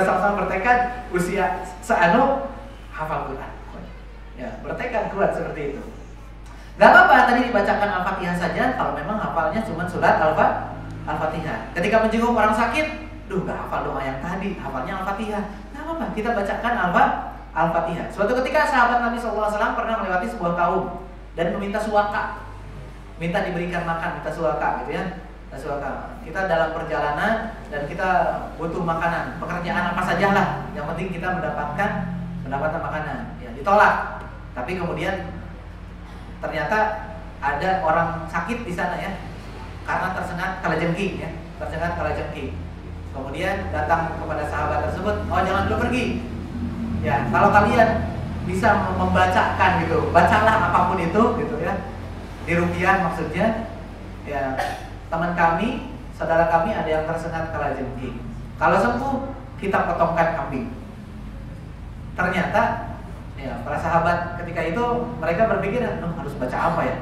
sama-sama bertekad usia seanu hafal Quran. Ya, bertekad kuat seperti itu. Gak apa-apa tadi dibacakan Al-Fatihah saja kalau memang hafalnya cuma surat Al-Fatihah. Ketika menjenguk orang sakit, gak hafal doa yang tadi, hafalnya Al-Fatihah. Gak apa-apa, kita bacakan Al-Fatihah. Suatu ketika sahabat Nabi SAW pernah melewati sebuah kaum dan meminta suaka, minta diberikan makan, minta suaka gitu ya. Suaka. Kita dalam perjalanan dan kita butuh makanan, pekerjaan apa saja lah, yang penting kita mendapatkan makanan. Ya, ditolak. Tapi kemudian ternyata ada orang sakit di sana ya, karena tersengat kalajengking ya, Kemudian datang kepada sahabat tersebut, oh jangan dulu pergi. Ya, kalau kalian bisa membacakan gitu, bacalah apapun itu gitu ya. Di ruqyah maksudnya, ya teman kami, saudara kami ada yang tersengat kalajengking. Kalau sembuh, kita potongkan kambing. Ternyata ya, para sahabat ketika itu mereka berpikir, harus baca apa ya?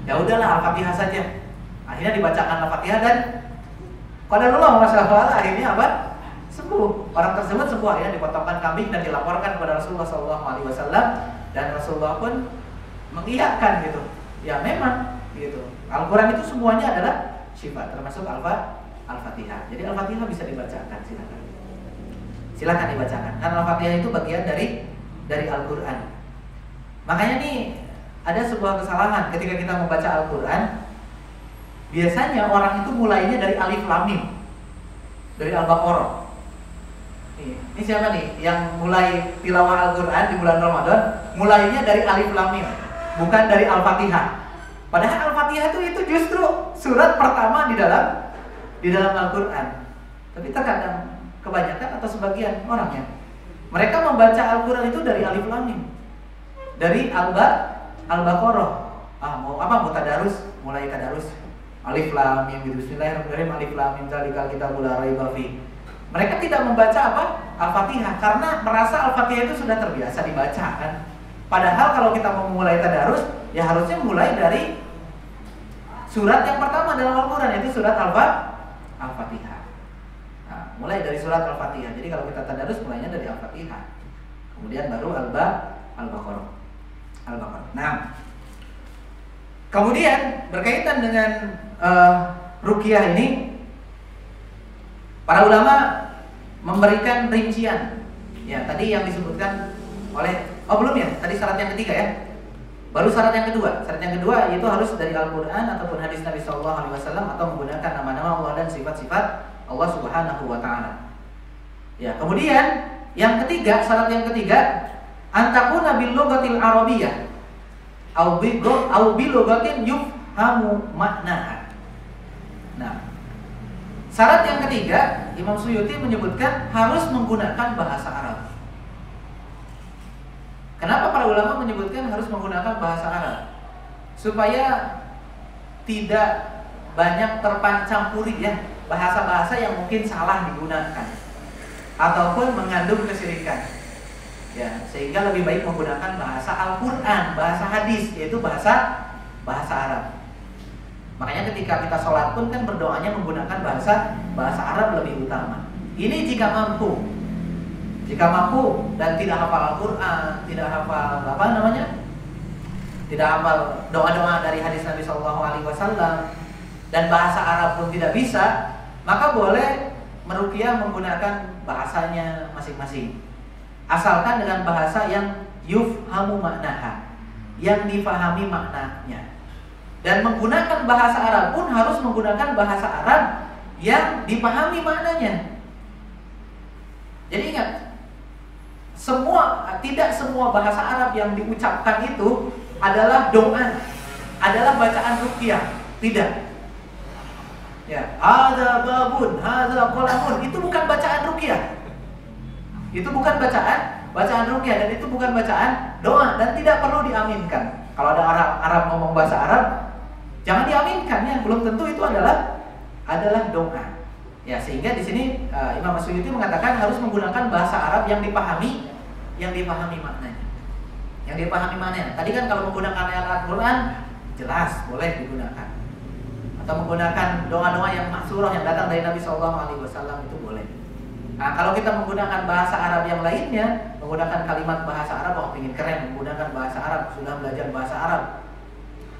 Ya udahlah Al-Fatihah saja. Akhirnya dibacakan Al-Fatihah dan qadarullah masyaallah akhirnya apa? Sembuh. Orang tersebut sembuh, akhirnya dipotongkan kambing dan dilaporkan kepada Rasulullah SAW dan Rasulullah pun mengiyakan gitu. Ya memang gitu. Al-Quran itu semuanya adalah sifat, termasuk Al-Fatihah. Jadi Al-Fatihah bisa dibacakan, silakan dibacakan. Karena Al-Fatihah itu bagian dari Al-Quran. Makanya nih ada sebuah kesalahan ketika kita membaca Al-Quran. Biasanya orang itu mulainya dari Alif Lam Mim, dari Al-Baqarah. Ini siapa nih yang mulai tilawah Al-Quran di bulan Ramadan? Mulainya dari Alif Lam Mim, bukan dari Al-Fatihah. Padahal Al-Fatihah itu justru surat pertama di dalam Al-Quran. Tapi terkadang kebanyakan atau sebagian orangnya mereka membaca Al-Quran itu dari Alif Lam Mim, dari Al-Baqarah. Mau tadarus, mulai tadarus Alif Lam Mim gitu. Bismillahirrahmanirrahim. Alif Lam Mim dzalikal kitabu la raiba fi. Mereka tidak membaca Al-Fatihah karena merasa Al-Fatihah itu sudah terbiasa dibaca kan. Padahal kalau kita mau mulai tadarus, ya harusnya mulai dari surat yang pertama dalam Al-Quran, yaitu surat Al-Fatihah. Nah, mulai dari surat Al-Fatihah. Jadi kalau kita tadarus mulainya dari Al-Fatihah, kemudian baru Al-Baqarah. Nah, kemudian berkaitan dengan ruqyah ini, para ulama memberikan rincian. Ya, tadi yang disebutkan oleh belum ya, tadi syarat yang ketiga ya. Baru syarat yang kedua. Syarat yang kedua yaitu harus dari Al-Qur'an ataupun hadis Nabi sallallahu alaihi wasallam atau menggunakan nama-nama Allah dan sifat-sifat Allah Subhanahu wa taala. Ya, kemudian yang ketiga, syarat yang ketiga, antakuna bil lughatil arabiyyah au bil lughatin yufhamu maknaha. Nah, syarat yang ketiga, Imam Suyuti menyebutkan harus menggunakan bahasa Arab. Kenapa para ulama menyebutkan harus menggunakan bahasa Arab? Supaya tidak banyak terpancampuri ya bahasa-bahasa yang mungkin salah digunakan ataupun mengandung kesyirikan. Ya, sehingga lebih baik menggunakan bahasa Al-Qur'an, bahasa hadis, yaitu bahasa Arab. Makanya ketika kita sholat pun kan berdoanya menggunakan bahasa Arab lebih utama. Ini jika mampu. Jika mampu dan tidak hafal Al-Quran, tidak hafal tidak hafal doa-doa dari hadis Nabi SAW dan bahasa Arab pun tidak bisa, maka boleh meruqyah menggunakan bahasanya masing-masing. Asalkan dengan bahasa yang yufhamu maknaha, yang difahami maknanya. Dan menggunakan bahasa Arab pun harus menggunakan bahasa Arab yang dipahami maknanya. Jadi ingat, tidak semua bahasa Arab yang diucapkan itu adalah doa, adalah bacaan ruqyah. Tidak. Ya, hadza babun, hadza qalamun, itu bukan bacaan ruqyah. Itu bukan bacaan ruqyah dan itu bukan bacaan doa dan tidak perlu diaminkan. Kalau ada Arab ngomong bahasa Arab, jangan diaminkan ya, belum tentu itu adalah doa. Ya, sehingga di sini Imam Suyuti mengatakan harus menggunakan bahasa Arab yang dipahami maknanya. Yang dipahami maknanya. Tadi kan kalau menggunakan ayat Al-Qur'an jelas boleh digunakan. Atau menggunakan doa-doa yang maksurah yang datang dari Nabi SAW itu boleh. Nah, kalau kita menggunakan bahasa Arab yang lainnya, menggunakan kalimat bahasa Arab, ingin keren menggunakan bahasa Arab, sudah belajar bahasa Arab.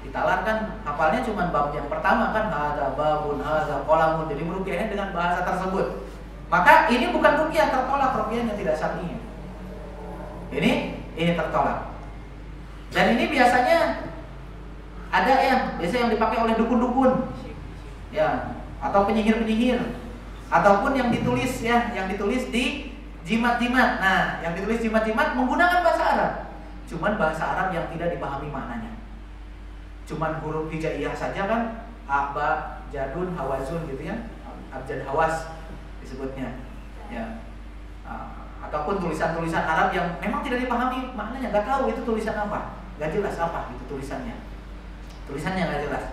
Ditalar kan hafalnya cuma bab yang pertama kan, hadza babun, hadza qalamun, jadi meruqyahnya dengan bahasa tersebut. Maka ini bukan ruqyah, tertolak, ruqyahnya tidak syar'i. Ini tertolak. Dan ini biasanya ada yang dipakai oleh dukun-dukun. Ya, atau penyihir-penyihir. Ataupun yang ditulis di jimat-jimat. Nah, yang ditulis jimat-jimat menggunakan bahasa Arab. Cuman bahasa Arab yang tidak dipahami maknanya. Cuman huruf hijaiyah saja kan, aba, jadun, hawazun gitu ya, abjad hawas disebutnya. Ya. Ataupun tulisan-tulisan Arab yang memang tidak dipahami maknanya, nggak tahu itu tulisan apa, nggak jelas apa itu tulisannya nggak jelas.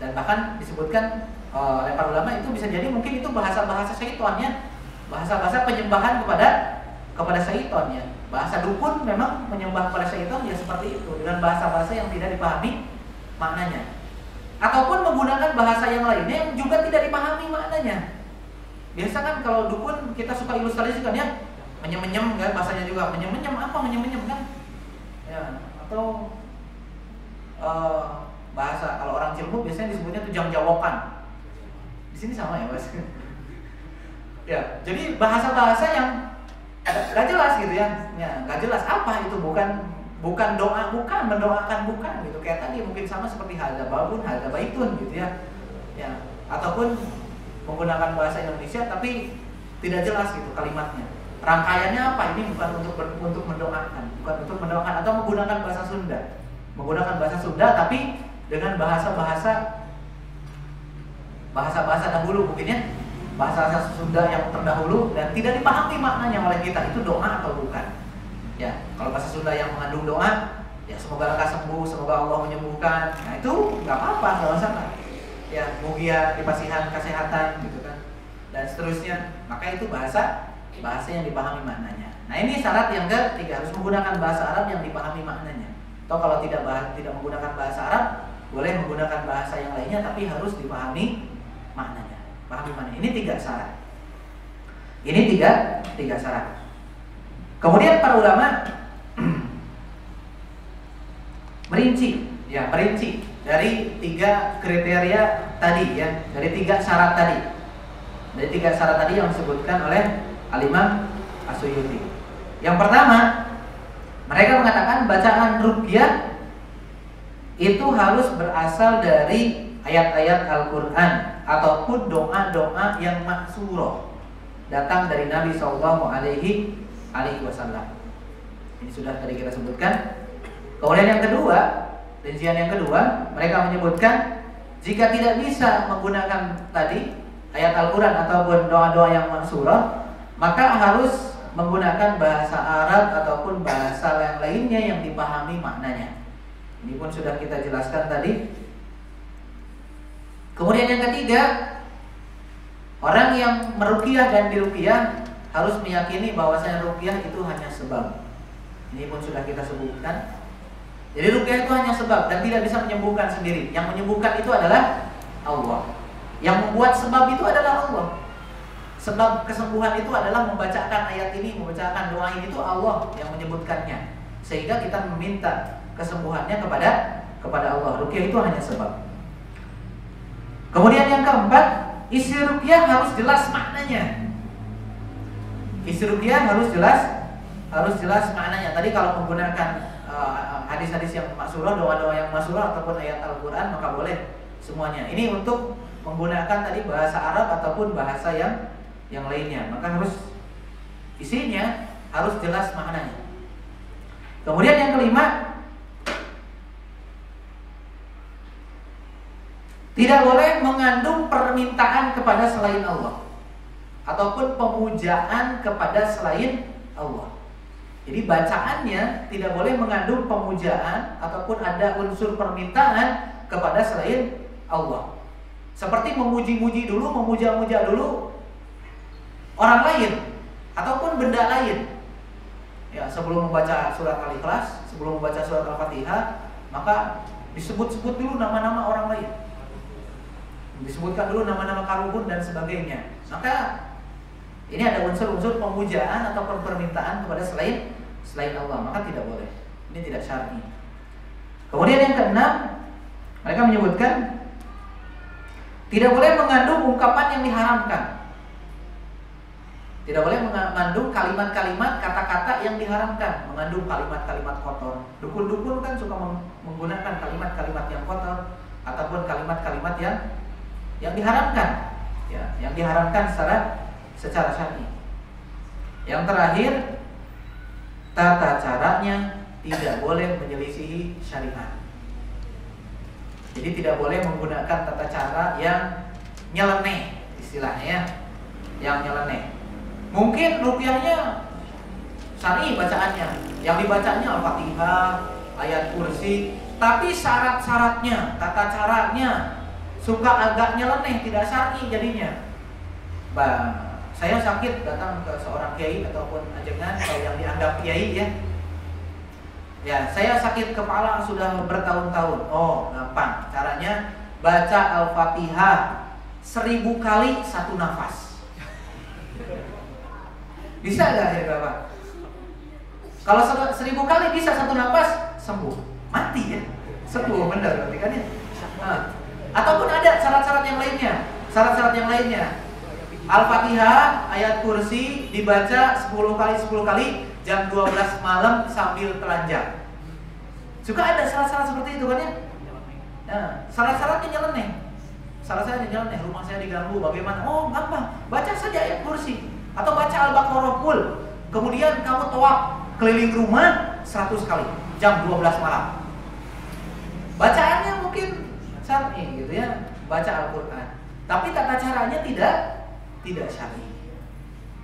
Dan bahkan disebutkan oleh para ulama itu bisa jadi mungkin itu bahasa-bahasa syaitannya, bahasa-bahasa penyembahan kepada syaitannya. Bahasa dukun memang menyembah kepada syaitan ya seperti itu, dengan bahasa-bahasa yang tidak dipahami maknanya. Ataupun menggunakan bahasa yang lainnya yang juga tidak dipahami maknanya. Biasa kan kalau dukun kita suka ilustrasikan ya, menyem-menyem kan bahasanya juga. Menyem-menyem apa? Menyem-menyem kan? Ya, atau bahasa kalau orang Cilebut biasanya disebutnya tuh jam-jawokan. Di sini sama ya, Mas. Ya, jadi bahasa-bahasa yang nggak jelas gitu ya, nggak jelas apa itu, bukan doa, bukan mendoakan, bukan gitu. Kayak tadi mungkin sama seperti hadza babun, hadza baitun gitu ya. Ya, ataupun menggunakan bahasa Indonesia tapi tidak jelas gitu kalimatnya. Rangkaiannya apa? Ini bukan untuk mendoakan, bukan untuk mendoakan, atau menggunakan bahasa Sunda. Menggunakan bahasa Sunda tapi dengan bahasa-bahasa dahulu mungkin ya. Bahasa Sunda yang terdahulu dan tidak dipahami maknanya oleh kita, itu doa atau bukan? Ya, kalau bahasa Sunda yang mengandung doa, ya semoga lekas sembuh, semoga Allah menyembuhkan. Nah, itu nggak apa-apa, nggak masalah. Ya, mugia dipasihan kesehatan gitu kan. Dan seterusnya. Maka itu bahasa yang dipahami maknanya. Nah ini syarat yang ketiga, harus menggunakan bahasa Arab yang dipahami maknanya. Atau kalau tidak menggunakan bahasa Arab, boleh menggunakan bahasa yang lainnya, tapi harus dipahami maknanya. Pahami mana? Ini 3 syarat. Ini tiga syarat. Kemudian para ulama merinci dari 3 kriteria tadi ya, dari 3 syarat tadi. Dari 3 syarat tadi yang disebutkan oleh Al-Imam As-Suyuti. Yang pertama, mereka mengatakan bacaan ruqyah itu harus berasal dari ayat-ayat Al-Qur'an ataupun doa-doa yang maksurah, datang dari Nabi Sallallahu Alaihi Wasallam. Ini sudah tadi kita sebutkan. Kemudian yang kedua, rincian yang kedua, mereka menyebutkan jika tidak bisa menggunakan tadi ayat Al-Quran ataupun doa-doa yang maksurah, maka harus menggunakan bahasa Arab ataupun bahasa yang lainnya yang dipahami maknanya. Ini pun sudah kita jelaskan tadi. Kemudian yang ketiga, orang yang meruqyah dan diruqyah harus meyakini bahwasanya ruqyah itu hanya sebab. Ini pun sudah kita sebutkan. Jadi ruqyah itu hanya sebab dan tidak bisa menyembuhkan sendiri. Yang menyembuhkan itu adalah Allah. Yang membuat sebab itu adalah Allah. Sebab kesembuhan itu adalah membacakan ayat ini, membacakan doa ini, itu Allah yang menyebutkannya. Sehingga kita meminta kesembuhannya kepada Allah. Ruqyah itu hanya sebab. Kemudian yang keempat, isi ruqyah harus jelas maknanya. Isi ruqyah harus jelas maknanya. Tadi kalau menggunakan hadis-hadis yang maksurah, doa-doa yang maksurah ataupun ayat Al-Quran, maka boleh semuanya. Ini untuk menggunakan tadi bahasa Arab ataupun bahasa yang lainnya, maka harus isinya harus jelas maknanya. Kemudian yang kelima, tidak boleh mengandung permintaan kepada selain Allah ataupun pemujaan kepada selain Allah. Jadi bacaannya tidak boleh mengandung pemujaan ataupun ada unsur permintaan kepada selain Allah. Seperti memuji-muji dulu, memuja-muja dulu orang lain ataupun benda lain. Ya, sebelum membaca surat Al-Ikhlas, sebelum membaca surat Al-Fatihah, maka disebut-sebut dulu nama-nama orang lain. Disebutkan dulu nama-nama karubun dan sebagainya. Maka ini ada unsur-unsur pemujaan atau permintaan kepada selain Allah, maka tidak boleh. Ini tidak syar'i. Kemudian yang keenam, mereka menyebutkan tidak boleh mengandung ungkapan yang diharamkan. Tidak boleh mengandung kalimat-kalimat, kata-kata yang diharamkan, mengandung kalimat-kalimat kotor. Dukun-dukun kan suka menggunakan kalimat-kalimat yang kotor ataupun kalimat-kalimat yang diharamkan, ya, yang diharamkan secara syar'i. Yang terakhir, tata caranya tidak boleh menyelisihi syariat. Jadi tidak boleh menggunakan tata cara yang nyeleneh, istilahnya, yang nyeleneh. Mungkin ruqyahnya syar'i bacaannya, yang dibacanya Al-Fatihah, ayat kursi, tapi syarat-syaratnya, tata caranya suka agak nyeleneh, tidak syar'i jadinya. Saya sakit datang ke seorang kiai ataupun ajengan atau yang dianggap kiai ya. Ya, saya sakit kepala sudah bertahun-tahun. Oh, gampang. Caranya baca Al-Fatihah 1000 kali satu nafas. Bisa nggak ya Bapak? Kalau 1000 kali bisa satu nafas, sembuh. Mati ya. Sembuh benar berarti kan ya. Nah, ataupun ada syarat-syarat yang lainnya. Syarat-syarat yang lainnya. Al-Fatihah, ayat kursi dibaca 10 kali jam 12 malam sambil telanjang. Suka ada syarat-syarat seperti itu kan ya? Nah, syarat-syaratnya nyeleneh. Syarat-syaratnya nyeleneh, rumah saya diganggu, bagaimana? Oh, gampang. Baca saja ayat kursi atau baca Al-Baqarah full. Kemudian kamu tawaf keliling rumah 100 kali jam 12 malam. Bacaannya mungkin syar'i gitu ya, baca Al-Qur'an. Tapi tata caranya tidak syar'i.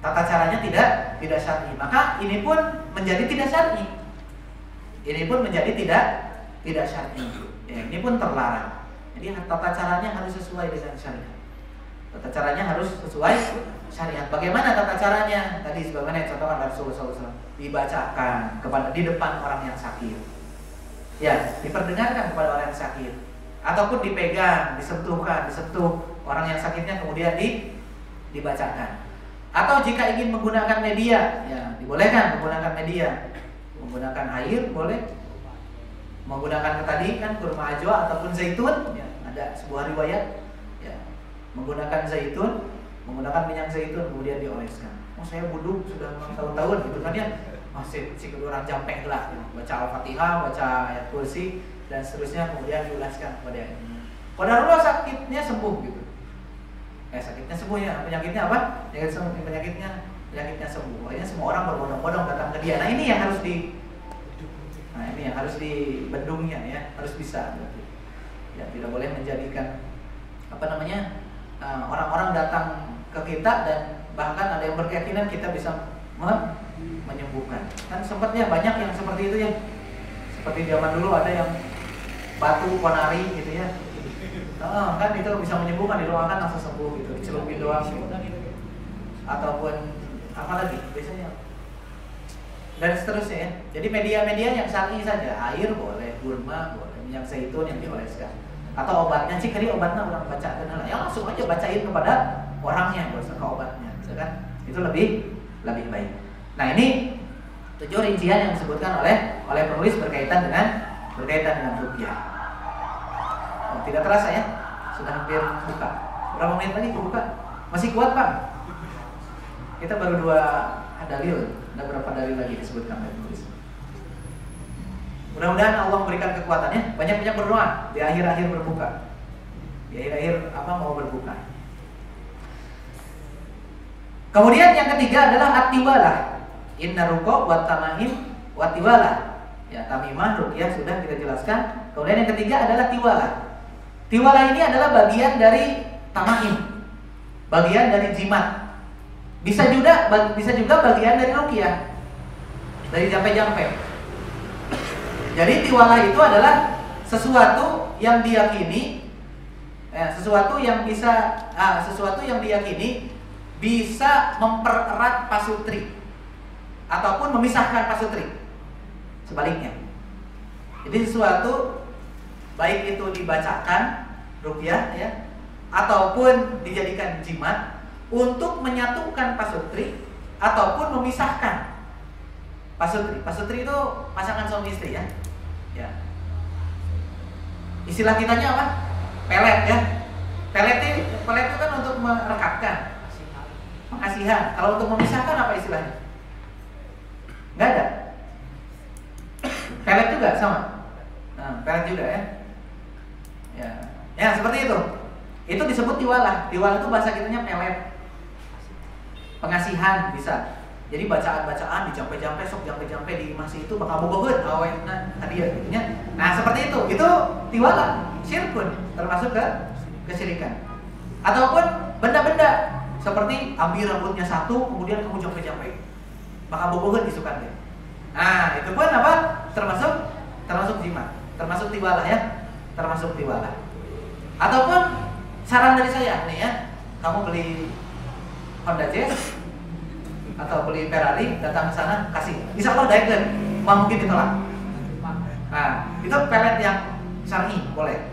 Tata caranya tidak syar'i. Maka ini pun menjadi tidak syar'i. Ini pun menjadi tidak syar'i. Ya, ini pun terlarang. Jadi tata caranya harus sesuai dengan syariat. Tata caranya harus sesuai syariat. Bagaimana tata caranya? Tadi sebagaimana contohkan Rasulullah SAW, dibacakan di depan orang yang sakit. Ya, diperdengarkan kepada orang yang sakit. Ataupun dipegang, disentuh orang yang sakitnya, kemudian dibacakan. Atau jika ingin menggunakan media, ya dibolehkan menggunakan media. Menggunakan air boleh. Menggunakan tadi kan kurma ajwa ataupun zaitun, ya, ada sebuah riwayat, ya, menggunakan zaitun, menggunakan minyak zaitun kemudian dioleskan. Oh, saya wudhu sudah tahun-tahun gitu kan ya, masih si kedua orang jampek lah, ya. Baca Al-Fatihah, baca ayat kursi dan seterusnya, kemudian dioleskan kepada ini. Qadarullah sakitnya sembuh gitu. Sakitnya sembuh ya, penyakitnya apa? Penyakitnya sembuh. Akhirnya semua orang berbondong-bondong datang ke dia. Nah, ini yang harus dibendungnya ya, harus bisa. Ya, tidak boleh menjadikan orang-orang datang ke kita dan bahkan ada yang berkeyakinan kita bisa menyembuhkan. Kan sempatnya banyak yang seperti itu ya. Seperti zaman dulu ada yang batu ponari gitu ya. Kan itu bisa menyembuhkan, didoakan langsung sembuh gitu, dicelupin doang gitu. Ataupun apa lagi biasanya, dan seterusnya ya. Jadi media-media yang syar'i saja, air boleh, kurma boleh, minyak zaitun yang dioleskan. Atau obatnya sih, kali obatnya orang bacakan lah, ya langsung aja bacain kepada orangnya, gak usah ke obatnya, kan? Itu lebih baik. Nah, ini 7 rincian yang disebutkan oleh penulis berkaitan dengan ruqyah. Oh, tidak terasa ya, sudah hampir buka. Berapa menit lagi buka? Masih kuat Pak? Kita baru 2 dalil, ada berapa dalil lagi disebutkan oleh penulis. Mudah-mudahan Allah memberikan kekuatannya. Banyak-banyak berdoa di akhir-akhir berbuka. Di akhir-akhir mau berbuka. Kemudian yang ketiga adalah at-tiwalah. Inna ruqa wa tamahim wa tiwalah. Ya, tamimah, ruqyah sudah kita jelaskan. Kemudian yang ketiga adalah tiwalah. Tiwalah ini adalah bagian dari tamahim, bagian dari jimat. Bisa juga bagian dari ruqyah, dari jampe-jampe. Jadi tiwalah itu adalah sesuatu yang diyakini, sesuatu yang diyakini bisa mempererat pasutri ataupun memisahkan pasutri. Sebaliknya. Jadi sesuatu baik itu dibacakan ruqyah ya, ataupun dijadikan jimat untuk menyatukan pasutri ataupun memisahkan pasutri. Pasutri itu pasangan suami istri ya. Ya. Istilah kitanya apa? Pelet ya. Pelet itu kan untuk merekatkan, pengasihan. Kalau untuk memisahkan apa istilahnya? Enggak ada. Pelet juga sama. Nah, pelet juga ya. Ya, seperti itu. Itu disebut tiwalah. Tiwalah itu bahasa kitanya pelet. Pengasihan bisa. Jadi bacaan-bacaan dijampe-jampe, sok jampe-jampe di masih itu bakal bogoheun awen hadiah gitu nya. Nah, seperti itu. Itu tiwalah, syirkun, termasuk ke kesyirikan. Ataupun benda-benda seperti ambil rambutnya satu kemudian kamu jampe-jampe. Bakal bogoheun isukan dia. Nah, itu pun apa? Termasuk jimat, termasuk tiwalah ya. Termasuk tiwalah. Ataupun saran dari saya nih ya, kamu beli Honda Jazz atau beli Ferrari, datang ke sana kasih, insya Allah direct, mungkin ditolak. Nah, itu pelet yang syar'i boleh,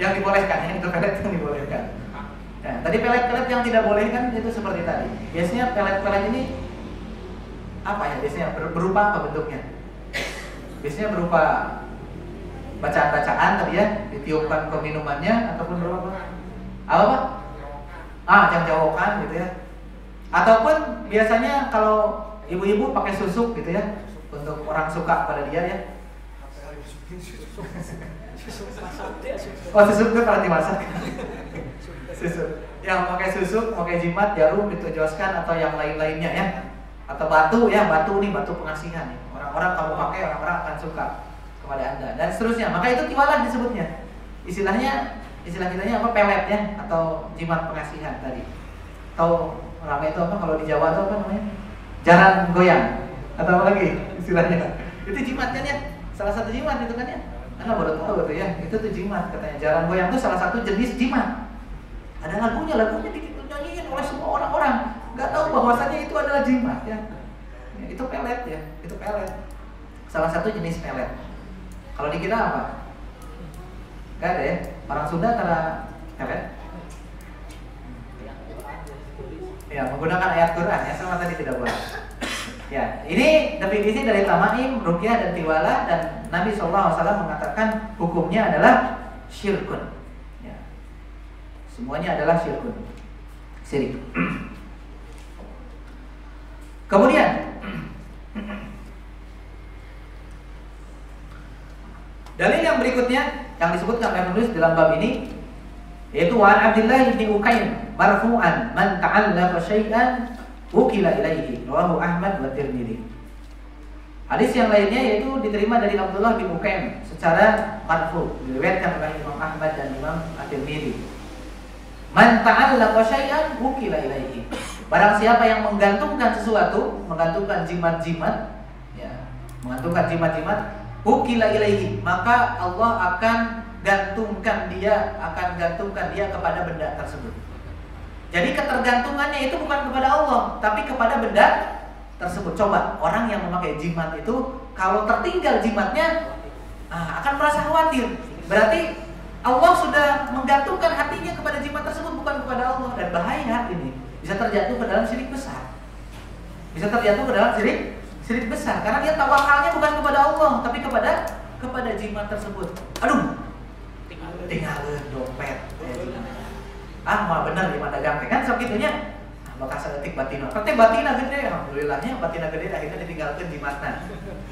yang dibolehkan ya, itu pelet yang dibolehkan. Nah, tadi pelet-pelet yang tidak boleh kan itu seperti tadi. Biasanya pelet-pelet ini apa ya? Biasanya berupa apa bentuknya? Biasanya berupa bacaan-bacaan tadi ya, ditiupkan ke minumannya ataupun berupa apa? Jang-jawokan gitu ya. Ataupun biasanya kalau ibu-ibu pakai susuk gitu ya, untuk orang suka pada dia ya. Oh, susuk itu kalau dimasak. Susuk. Yang pakai susuk, pakai jimat, jarum ditojoskan atau yang lain-lainnya ya. Atau batu ya, batu pengasihan ya. Orang-orang kamu pakai, orang-orang akan suka kepada Anda dan seterusnya. Maka itu tiwalah disebutnya. Istilah kitanya apa? Pelet ya, atau jimat pengasihan tadi. Atau ramai itu apa kalau di Jawa itu apa namanya? Jaran goyang atau apa lagi istilahnya? Itu jimat kan ya? Salah satu jimat itu kan ya? Anda baru tahu gitu ya? Itu tuh jimat katanya. Jaran goyang itu salah satu jenis jimat. Ada lagunya dinyanyiin oleh semua orang-orang, nggak tahu bahwasanya itu adalah jimat ya. Itu pelet ya, itu pelet. Salah satu jenis pelet. Kalau di kita apa? Gak ada ya. Orang Sunda karena pelet. Ya, menggunakan ayat Quran ya, sama tadi tidak boleh. Ya, ini definisi dari tamaim, ruqyah dan tiwala, dan Nabi SAW mengatakan hukumnya adalah syirkun. Ya. Semuanya adalah syirkun. Syirik. Kemudian dalil yang berikutnya yang disebutkan oleh penulis dalam bab ini yaitu wa Abdullah bin Uqaim marfu'an man ta'allaqa syai'an ukila ilaihi rawahu Ahmad wa Tirmidzi. Hadis yang lainnya yaitu diterima dari Abdullah bin Uqaim secara marfu, diriwayatkan oleh Imam Ahmad dan Imam At-Tirmidzi. Man ta'allaqa syai'an ukila ilaihi. Barang siapa yang menggantungkan sesuatu, menggantungkan jimat-jimat, ya, menggantungkan jimat-jimat, ukila ilaihi, maka Allah akan gantungkan dia kepada benda tersebut. Jadi ketergantungannya itu bukan kepada Allah, tapi kepada benda tersebut. Coba orang yang memakai jimat itu kalau tertinggal jimatnya akan merasa khawatir. Berarti Allah sudah menggantungkan hatinya kepada jimat tersebut, bukan kepada Allah. Dan bahaya ini, bisa terjatuh ke dalam syirik besar. Bisa terjatuh ke dalam syirik besar karena dia tawakalnya bukan kepada Allah, tapi kepada jimat tersebut. Aduh, tinggalin dompet. Mah bener di dagang kan sakitnya. Bakal saeutik batina. Tapi batina gede, alhamdulillahnya batina gede akhirnya ditinggalkan jimatna.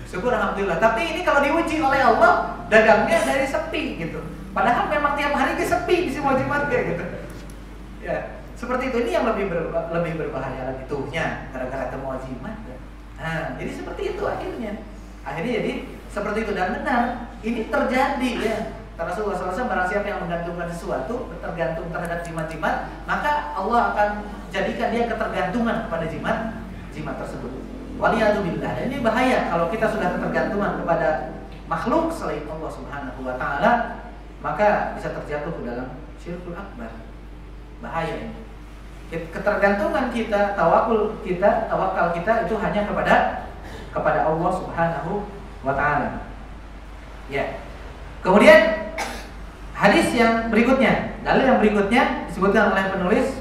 Syukur alhamdulillah. Tapi ini kalau diuji oleh Allah, dagangnya dari sepi gitu. Padahal memang tiap hari dia sepi di semua jimat kayak gitu. Ya, seperti itu. Ini yang lebih berbahaya lagi tuhnya gara-gara temu jimat. Nah, jadi seperti itu akhirnya. Akhirnya jadi seperti itu, dan benar ini terjadi ya. Rasulullah SAW barang siapa yang menggantungkan sesuatu, tergantung terhadap jimat-jimat, maka Allah akan jadikan dia ketergantungan kepada jimat tersebut. Waliyadzubillah. Dan ini bahaya kalau kita sudah ketergantungan kepada makhluk selain Allah Subhanahu wa taala, maka bisa terjatuh ke dalam syirkul akbar. Bahaya ini. Ketergantungan kita, tawakal kita itu hanya kepada Allah Subhanahu wa taala. Ya. Kemudian hadis yang berikutnya, dalil yang berikutnya disebutkan oleh penulis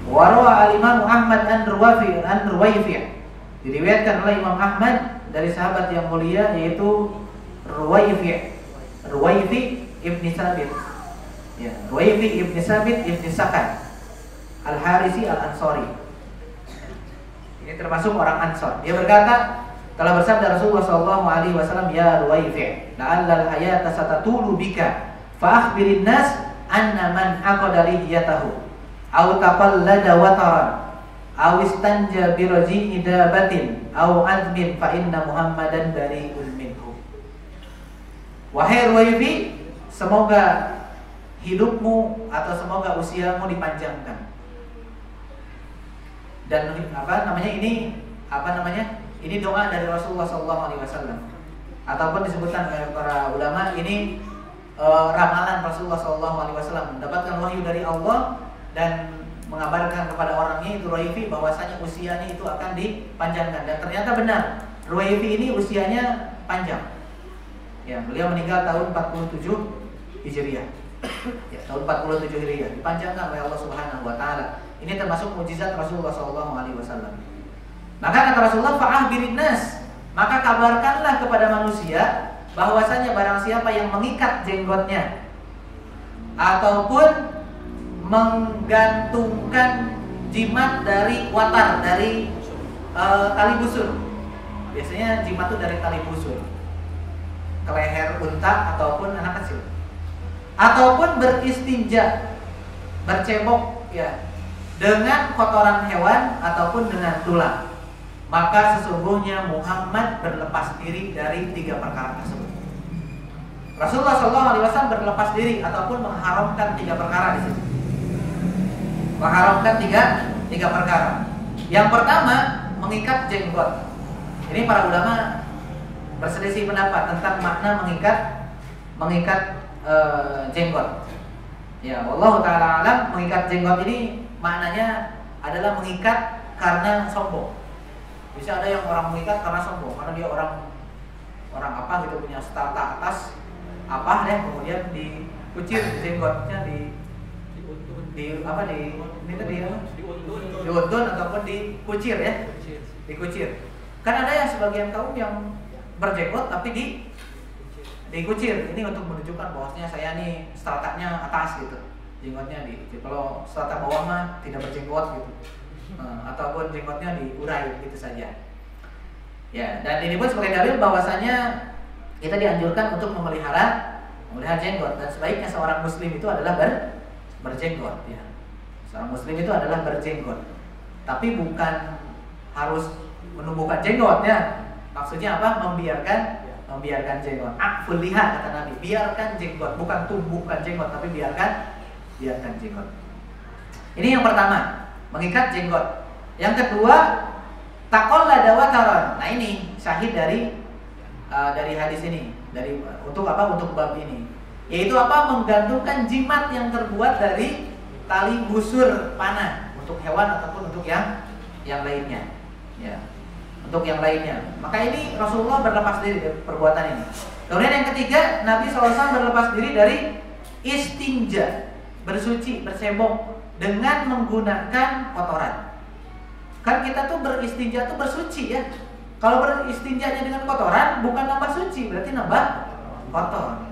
Warawa al-Imam Ahmad an Ruwayfi'. Diriwayatkan oleh Imam Ahmad dari sahabat yang mulia yaitu Ruwayfi' ibni Sabit. Ya, Ruwayfi' ibni Sabit ibni Sakan Al-Harisi Al-Ansari. Ini termasuk orang Ansor. Dia berkata, telah bersabda Rasulullah SAW, ya Ruwayfi', la'allal hayata satatulu bika, fa akhbirin nas anna man aqada lihiyatahu aw taqallada wataran aw istanja bi raji'i dabatin aw azmin fa inna Muhammadan bari'un minhu. Wahai Ruwayfi', semoga hidupmu atau semoga usiamu dipanjangkan. Dan ini doa dari Rasulullah SAW, ataupun disebutkan oleh para ulama ini ramalan Rasulullah SAW, mendapatkan wahyu dari Allah dan mengabarkan kepada orangnya itu Ruwayfi bahwasanya usianya itu akan dipanjangkan. Dan ternyata benar, Ruwayfi ini usianya panjang. Ya, beliau meninggal tahun 47 Hijriah. Ya, tahun 47 Hijriah dipanjangkan oleh Allah Subhanahu wa taala. Ini termasuk mukjizat Rasulullah SAW. Maka kata Rasulullah, fa'ahbirin nas, maka kabarkanlah kepada manusia bahwasanya barang siapa yang mengikat jenggotnya ataupun menggantungkan jimat dari watar, dari tali busur. Biasanya jimat itu dari tali busur ke leher unta ataupun anak kecil, ataupun beristinja, bercebok ya dengan kotoran hewan ataupun dengan tulang, maka sesungguhnya Muhammad berlepas diri dari 3 perkara tersebut. Rasulullah SAW berlepas diri ataupun mengharamkan 3 perkara di sini. Mengharamkan tiga perkara. Yang pertama, mengikat jenggot. Ini para ulama berselisih pendapat tentang makna mengikat jenggot. Ya, wallahu taala alam, mengikat jenggot ini maknanya adalah mengikat karena sombong. Bisa ada yang orang mengikat karena sombong, karena dia orang apa gitu, punya strata atas apa deh, kemudian dikucir jenggotnya diuntun ataupun dikucir ya, dikucir. Kan ada yang sebagian kaum yang berjenggot tapi dikucir. Ini untuk menunjukkan bahwasanya saya nih stratanya atas gitu, jenggotnya kalau strata bawah mah tidak berjenggot gitu, ataupun jenggotnya diurai gitu saja. Ya, dan ini pun sebagai dalil bahwasanya kita dianjurkan untuk memelihara jenggot, dan sebaiknya seorang muslim itu adalah berjenggot ya. Seorang muslim itu adalah berjenggot. Tapi bukan harus menumbuhkan jenggotnya. Maksudnya apa? Membiarkan jenggot. Akful liha kata Nabi, biarkan jenggot, bukan tumbuhkan jenggot, tapi biarkan jenggot. Ini yang pertama, mengikat jenggot. Yang kedua, taqallada wataran. Nah, ini syahid dari hadis ini, untuk apa? Untuk bab ini. Yaitu apa? Menggantungkan jimat yang terbuat dari tali busur panah untuk hewan ataupun untuk yang lainnya. Ya. Untuk yang lainnya. Maka ini Rasulullah berlepas diri dari perbuatan ini. Kemudian yang ketiga, Nabi SAW berlepas diri dari istinja, bersuci, bersebok dengan menggunakan kotoran. Kan kita tuh beristinja tuh bersuci ya. Kalau beristinjanya dengan kotoran bukan nambah suci, berarti nambah kotor.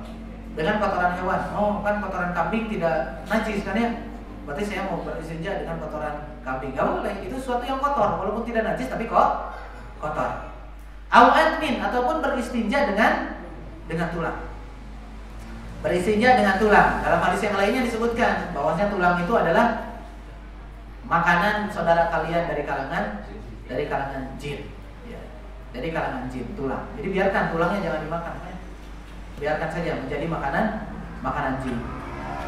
Dengan kotoran hewan. Oh, kan kotoran kambing tidak najis kan ya? Berarti saya mau beristinja dengan kotoran kambing. Gak boleh, itu sesuatu yang kotor walaupun tidak najis tapi kok kotor. Au admin, ataupun beristinja dengan tulang. Beristinja dengan tulang. Dalam hadis yang lainnya disebutkan bahwasanya tulang itu adalah makanan saudara kalian dari kalangan jin. Ya. Dari kalangan jin, tulang. Jadi biarkan tulangnya jangan dimakan. Biarkan saja menjadi makanan jin.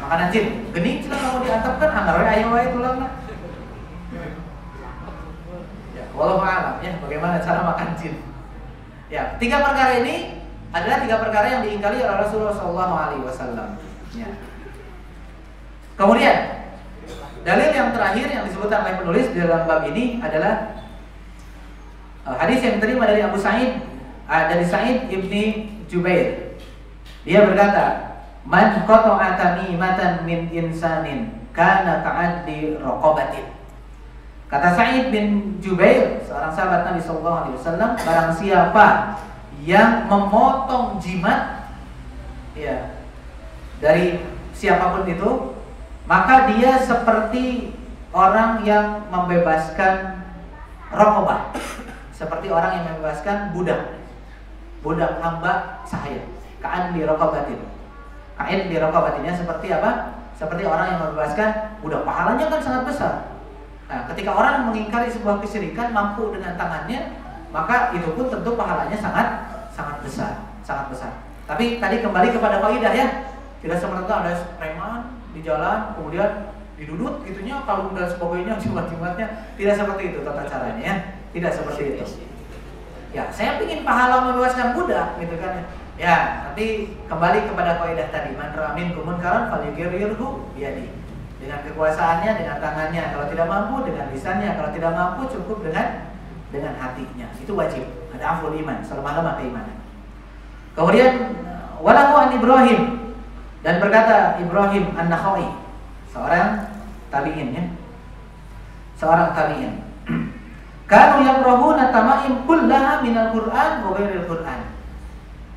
Makanan jin. Gening cila mau diantapkan anggar we aya wae tulangna. Wallahu a'lam ya, bagaimana cara makan jin. Ya, 3 perkara ini adalah 3 perkara yang diingkari oleh Rasulullah SAW. Ya. Kemudian dalil yang terakhir yang disebutkan oleh penulis di dalam bab ini adalah hadis yang diterima dari Abu Sa'id, dari Sa'id ibni Jubair. Dia berkata, "Man qata'a tamimatan min insanin kana ka'addi raqabatin." Kata Sa'id bin Jubair, seorang sahabat Nabi SAW, barang siapa yang memotong jimat ya dari siapapun itu, maka dia seperti orang yang membebaskan raqabah, seperti orang yang membebaskan budak hamba sahaya. Ka'an bi raqabatin. Ka'in bi raqabatinnya seperti apa? Seperti orang yang membebaskan budak. Pahalanya kan sangat besar. Nah, ketika orang mengingkari sebuah kesyirikan mampu dengan tangannya, maka itu pun tentu pahalanya sangat besar. Tapi tadi kembali kepada kaidah ya, tidak semerta ada preman di jalan kemudian didudut gitunya, kalung dan sebagainya, jimat-jimatnya, tidak seperti itu tata caranya ya, tidak seperti itu. Ya, saya ingin pahala membebaskan budak gitu kan ya, tapi kembali kepada kaidah tadi, man ramin kumunkaran falyughayyirhu biyadihi. Dengan kekuasaannya, dengan tangannya. Kalau tidak mampu, dengan lisannya. Kalau tidak mampu, cukup dengan hatinya. Itu wajib. Ada aful iman, selama-lama keimanan. Kemudian walahu an Ibrahim, dan berkata Ibrahim an-Nakha'i, seorang tabi'in ya. Seorang tabi'in. Kanu yakrahuna tamaim kullaha minal Qur'an wa ghairil Qur'an.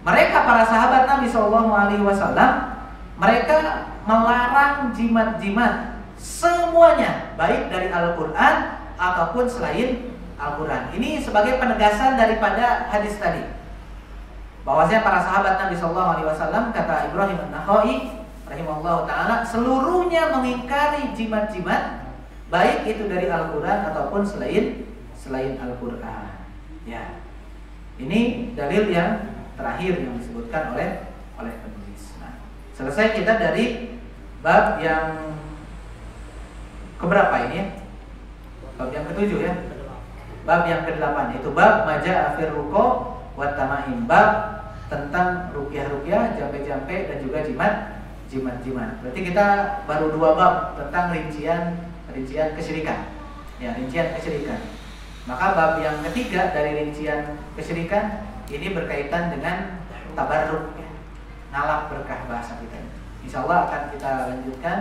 Mereka para sahabat Nabi SAW, mereka melarang jimat-jimat semuanya, baik dari Al-Quran ataupun selain Al-Quran. Ini sebagai penegasan daripada hadis tadi, bahwasanya para sahabat Nabi SAW, kata Ibrahim an-Nakha'i rahimahullah ta'ala, seluruhnya mengingkari jimat-jimat, baik itu dari Al-Quran ataupun selain Al-Quran. Ya, ini dalil yang terakhir yang disebutkan oleh penulis. Nah, selesai kita dari bab yang keberapa ini ya? Bab yang ke-7 ya. Bab yang ke-8 yaitu bab maja'a fir ruqa wa tamaim, bab tentang ruqyah-ruqyah, jampe-jampe dan juga jimat-jimat. Berarti kita baru 2 bab tentang rincian kesyirikan. Ya, rincian kesyirikan. Maka bab yang ketiga dari rincian kesyirikan ini berkaitan dengan tabarruk, ya. Ngalap berkah bahasa kita. Insya Allah akan kita lanjutkan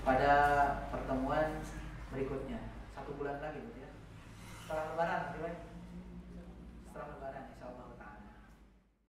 pada pertemuan berikutnya. 1 bulan lagi, ya. Setelah Lebaran,